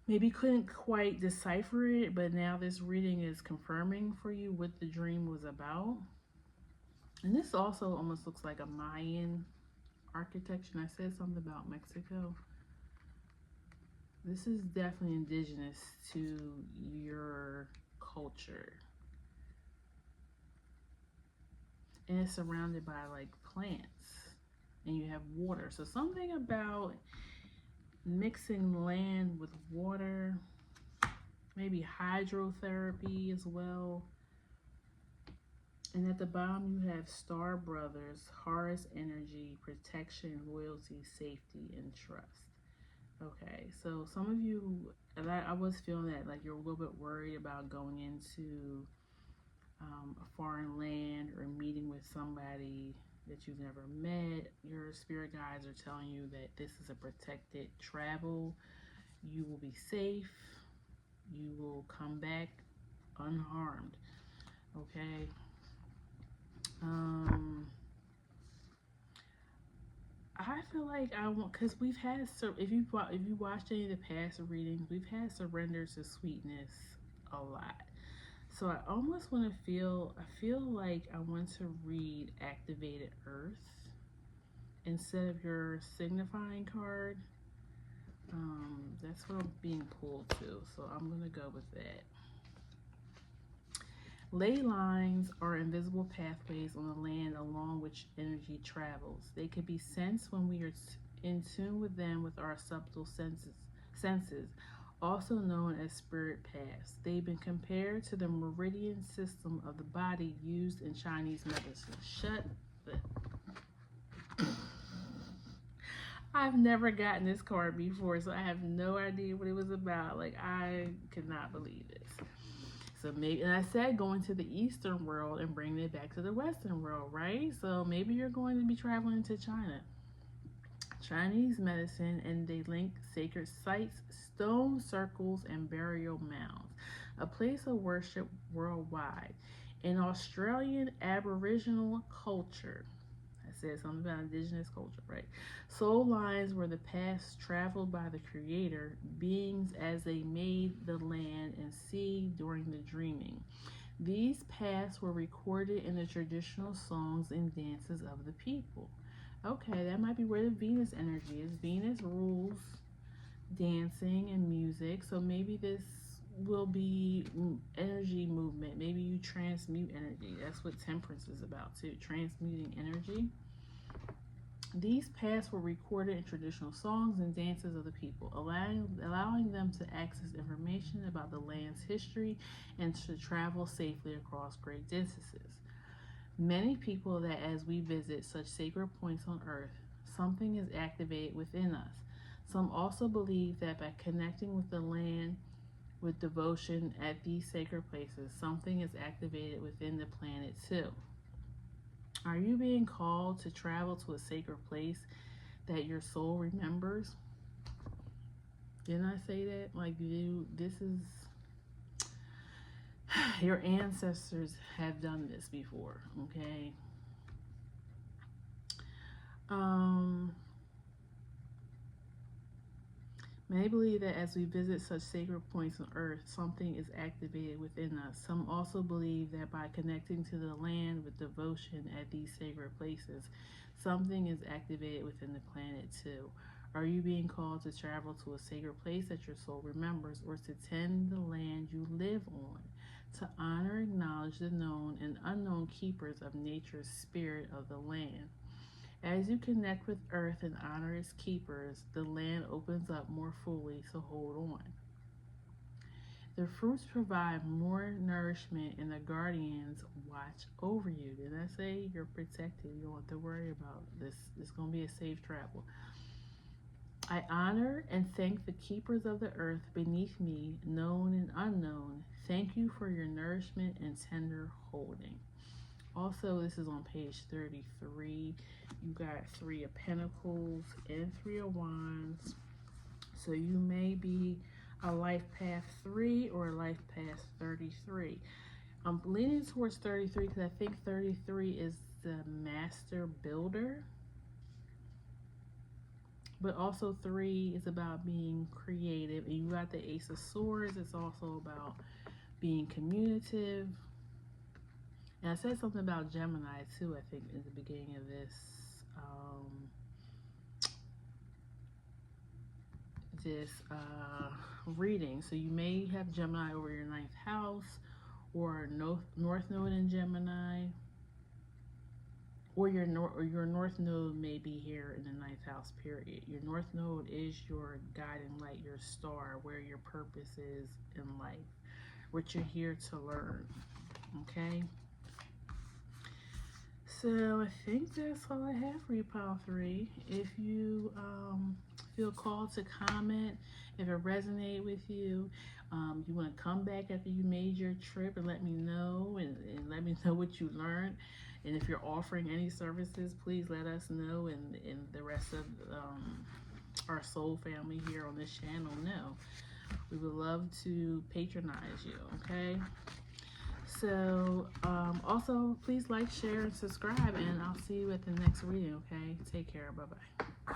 maybe couldn't quite decipher it, but now this reading is confirming for you what the dream was about. And this also almost looks like a Mayan architecture. And I said something about Mexico. This is definitely indigenous to your culture. And it's surrounded by like plants and you have water. So something about mixing land with water, maybe hydrotherapy as well. And at the bottom you have Star Brothers, Horus energy, protection, loyalty, safety, and trust. Okay, so some of you, and I was feeling that like you're a little bit worried about going into a foreign land or meeting with somebody that you've never met. Your spirit guides are telling you that this is a protected travel. You will be safe. You will come back unharmed. Okay. I feel like I want, because we've had, if you watched any of the past readings, we've had surrender to sweetness a lot. So I almost want to I feel like I want to read Activated Earth instead of your signifying card. That's what I'm being pulled to, so I'm going to go with that. Ley lines are invisible pathways on the land along which energy travels. They can be sensed when we are in tune with them with our subtle senses, also known as spirit paths. They've been compared to the meridian system of the body used in Chinese medicine. Shut the... I've never gotten this card before, so I have no idea what it was about. Like, I could not believe this. So maybe, and I said going to the Eastern world and bringing it back to the Western world, right? So maybe you're going to be traveling to China. Chinese medicine, and they link sacred sites, stone circles, and burial mounds, a place of worship worldwide. In Australian Aboriginal culture, I said something about indigenous culture, right? Soul lines were the paths traveled by the creator beings as they made the land and sea during the dreaming. These paths were recorded in the traditional songs and dances of the people. Okay, that might be where the Venus energy is. Venus rules dancing and music, so maybe this will be energy movement. Maybe you transmute energy. That's what temperance is about too, transmuting energy. These paths were recorded in traditional songs and dances of the people, allowing them to access information about the land's history and to travel safely across great distances. Many people that as we visit such sacred points on earth, something is activated within us. Some also believe that by connecting with the land with devotion at these sacred places, something is activated within the planet too. Are you being called to travel to a sacred place that your soul remembers? Didn't I say that? Like, this is, your ancestors have done this before, okay? Many believe that as we visit such sacred points on earth, something is activated within us. Some also believe that by connecting to the land with devotion at these sacred places, something is activated within the planet too. Are you being called to travel to a sacred place that your soul remembers, or to tend the land you live on, to honor and acknowledge the known and unknown keepers of nature's spirit of the land? As you connect with earth and honor its keepers, the land opens up more fully, so hold on. The fruits provide more nourishment, and the guardians watch over you. Did I say you're protected? You don't have to worry about this. It's going to be a safe travel. I honor and thank the keepers of the earth beneath me, known and unknown. Thank you for your nourishment and tender holding. Also, this is on page 33. You got 3 of Pentacles and 3 of Wands. So you may be a life path 3 or a life path 33. I'm leaning towards 33 because I think 33 is the master builder. But also 3 is about being creative. And you got the Ace of Swords. It's also about being communicative. And I said something about Gemini too, I think, in the beginning of this reading. So you may have Gemini over your 9th house, or North Node in Gemini, or your North Node may be here in the ninth house period. Your North Node is your guiding light, your star, where your purpose is in life, what you're here to learn. Okay. So I think that's all I have for you, Pile 3. If you feel called to comment, if it resonates with you, you want to come back after you made your trip and let me know, and let me know what you learned. And if you're offering any services, please let us know, and the rest of our soul family here on this channel know. We would love to patronize you, okay? So, also, please like, share, and subscribe, and I'll see you at the next reading, okay? Take care. Bye-bye.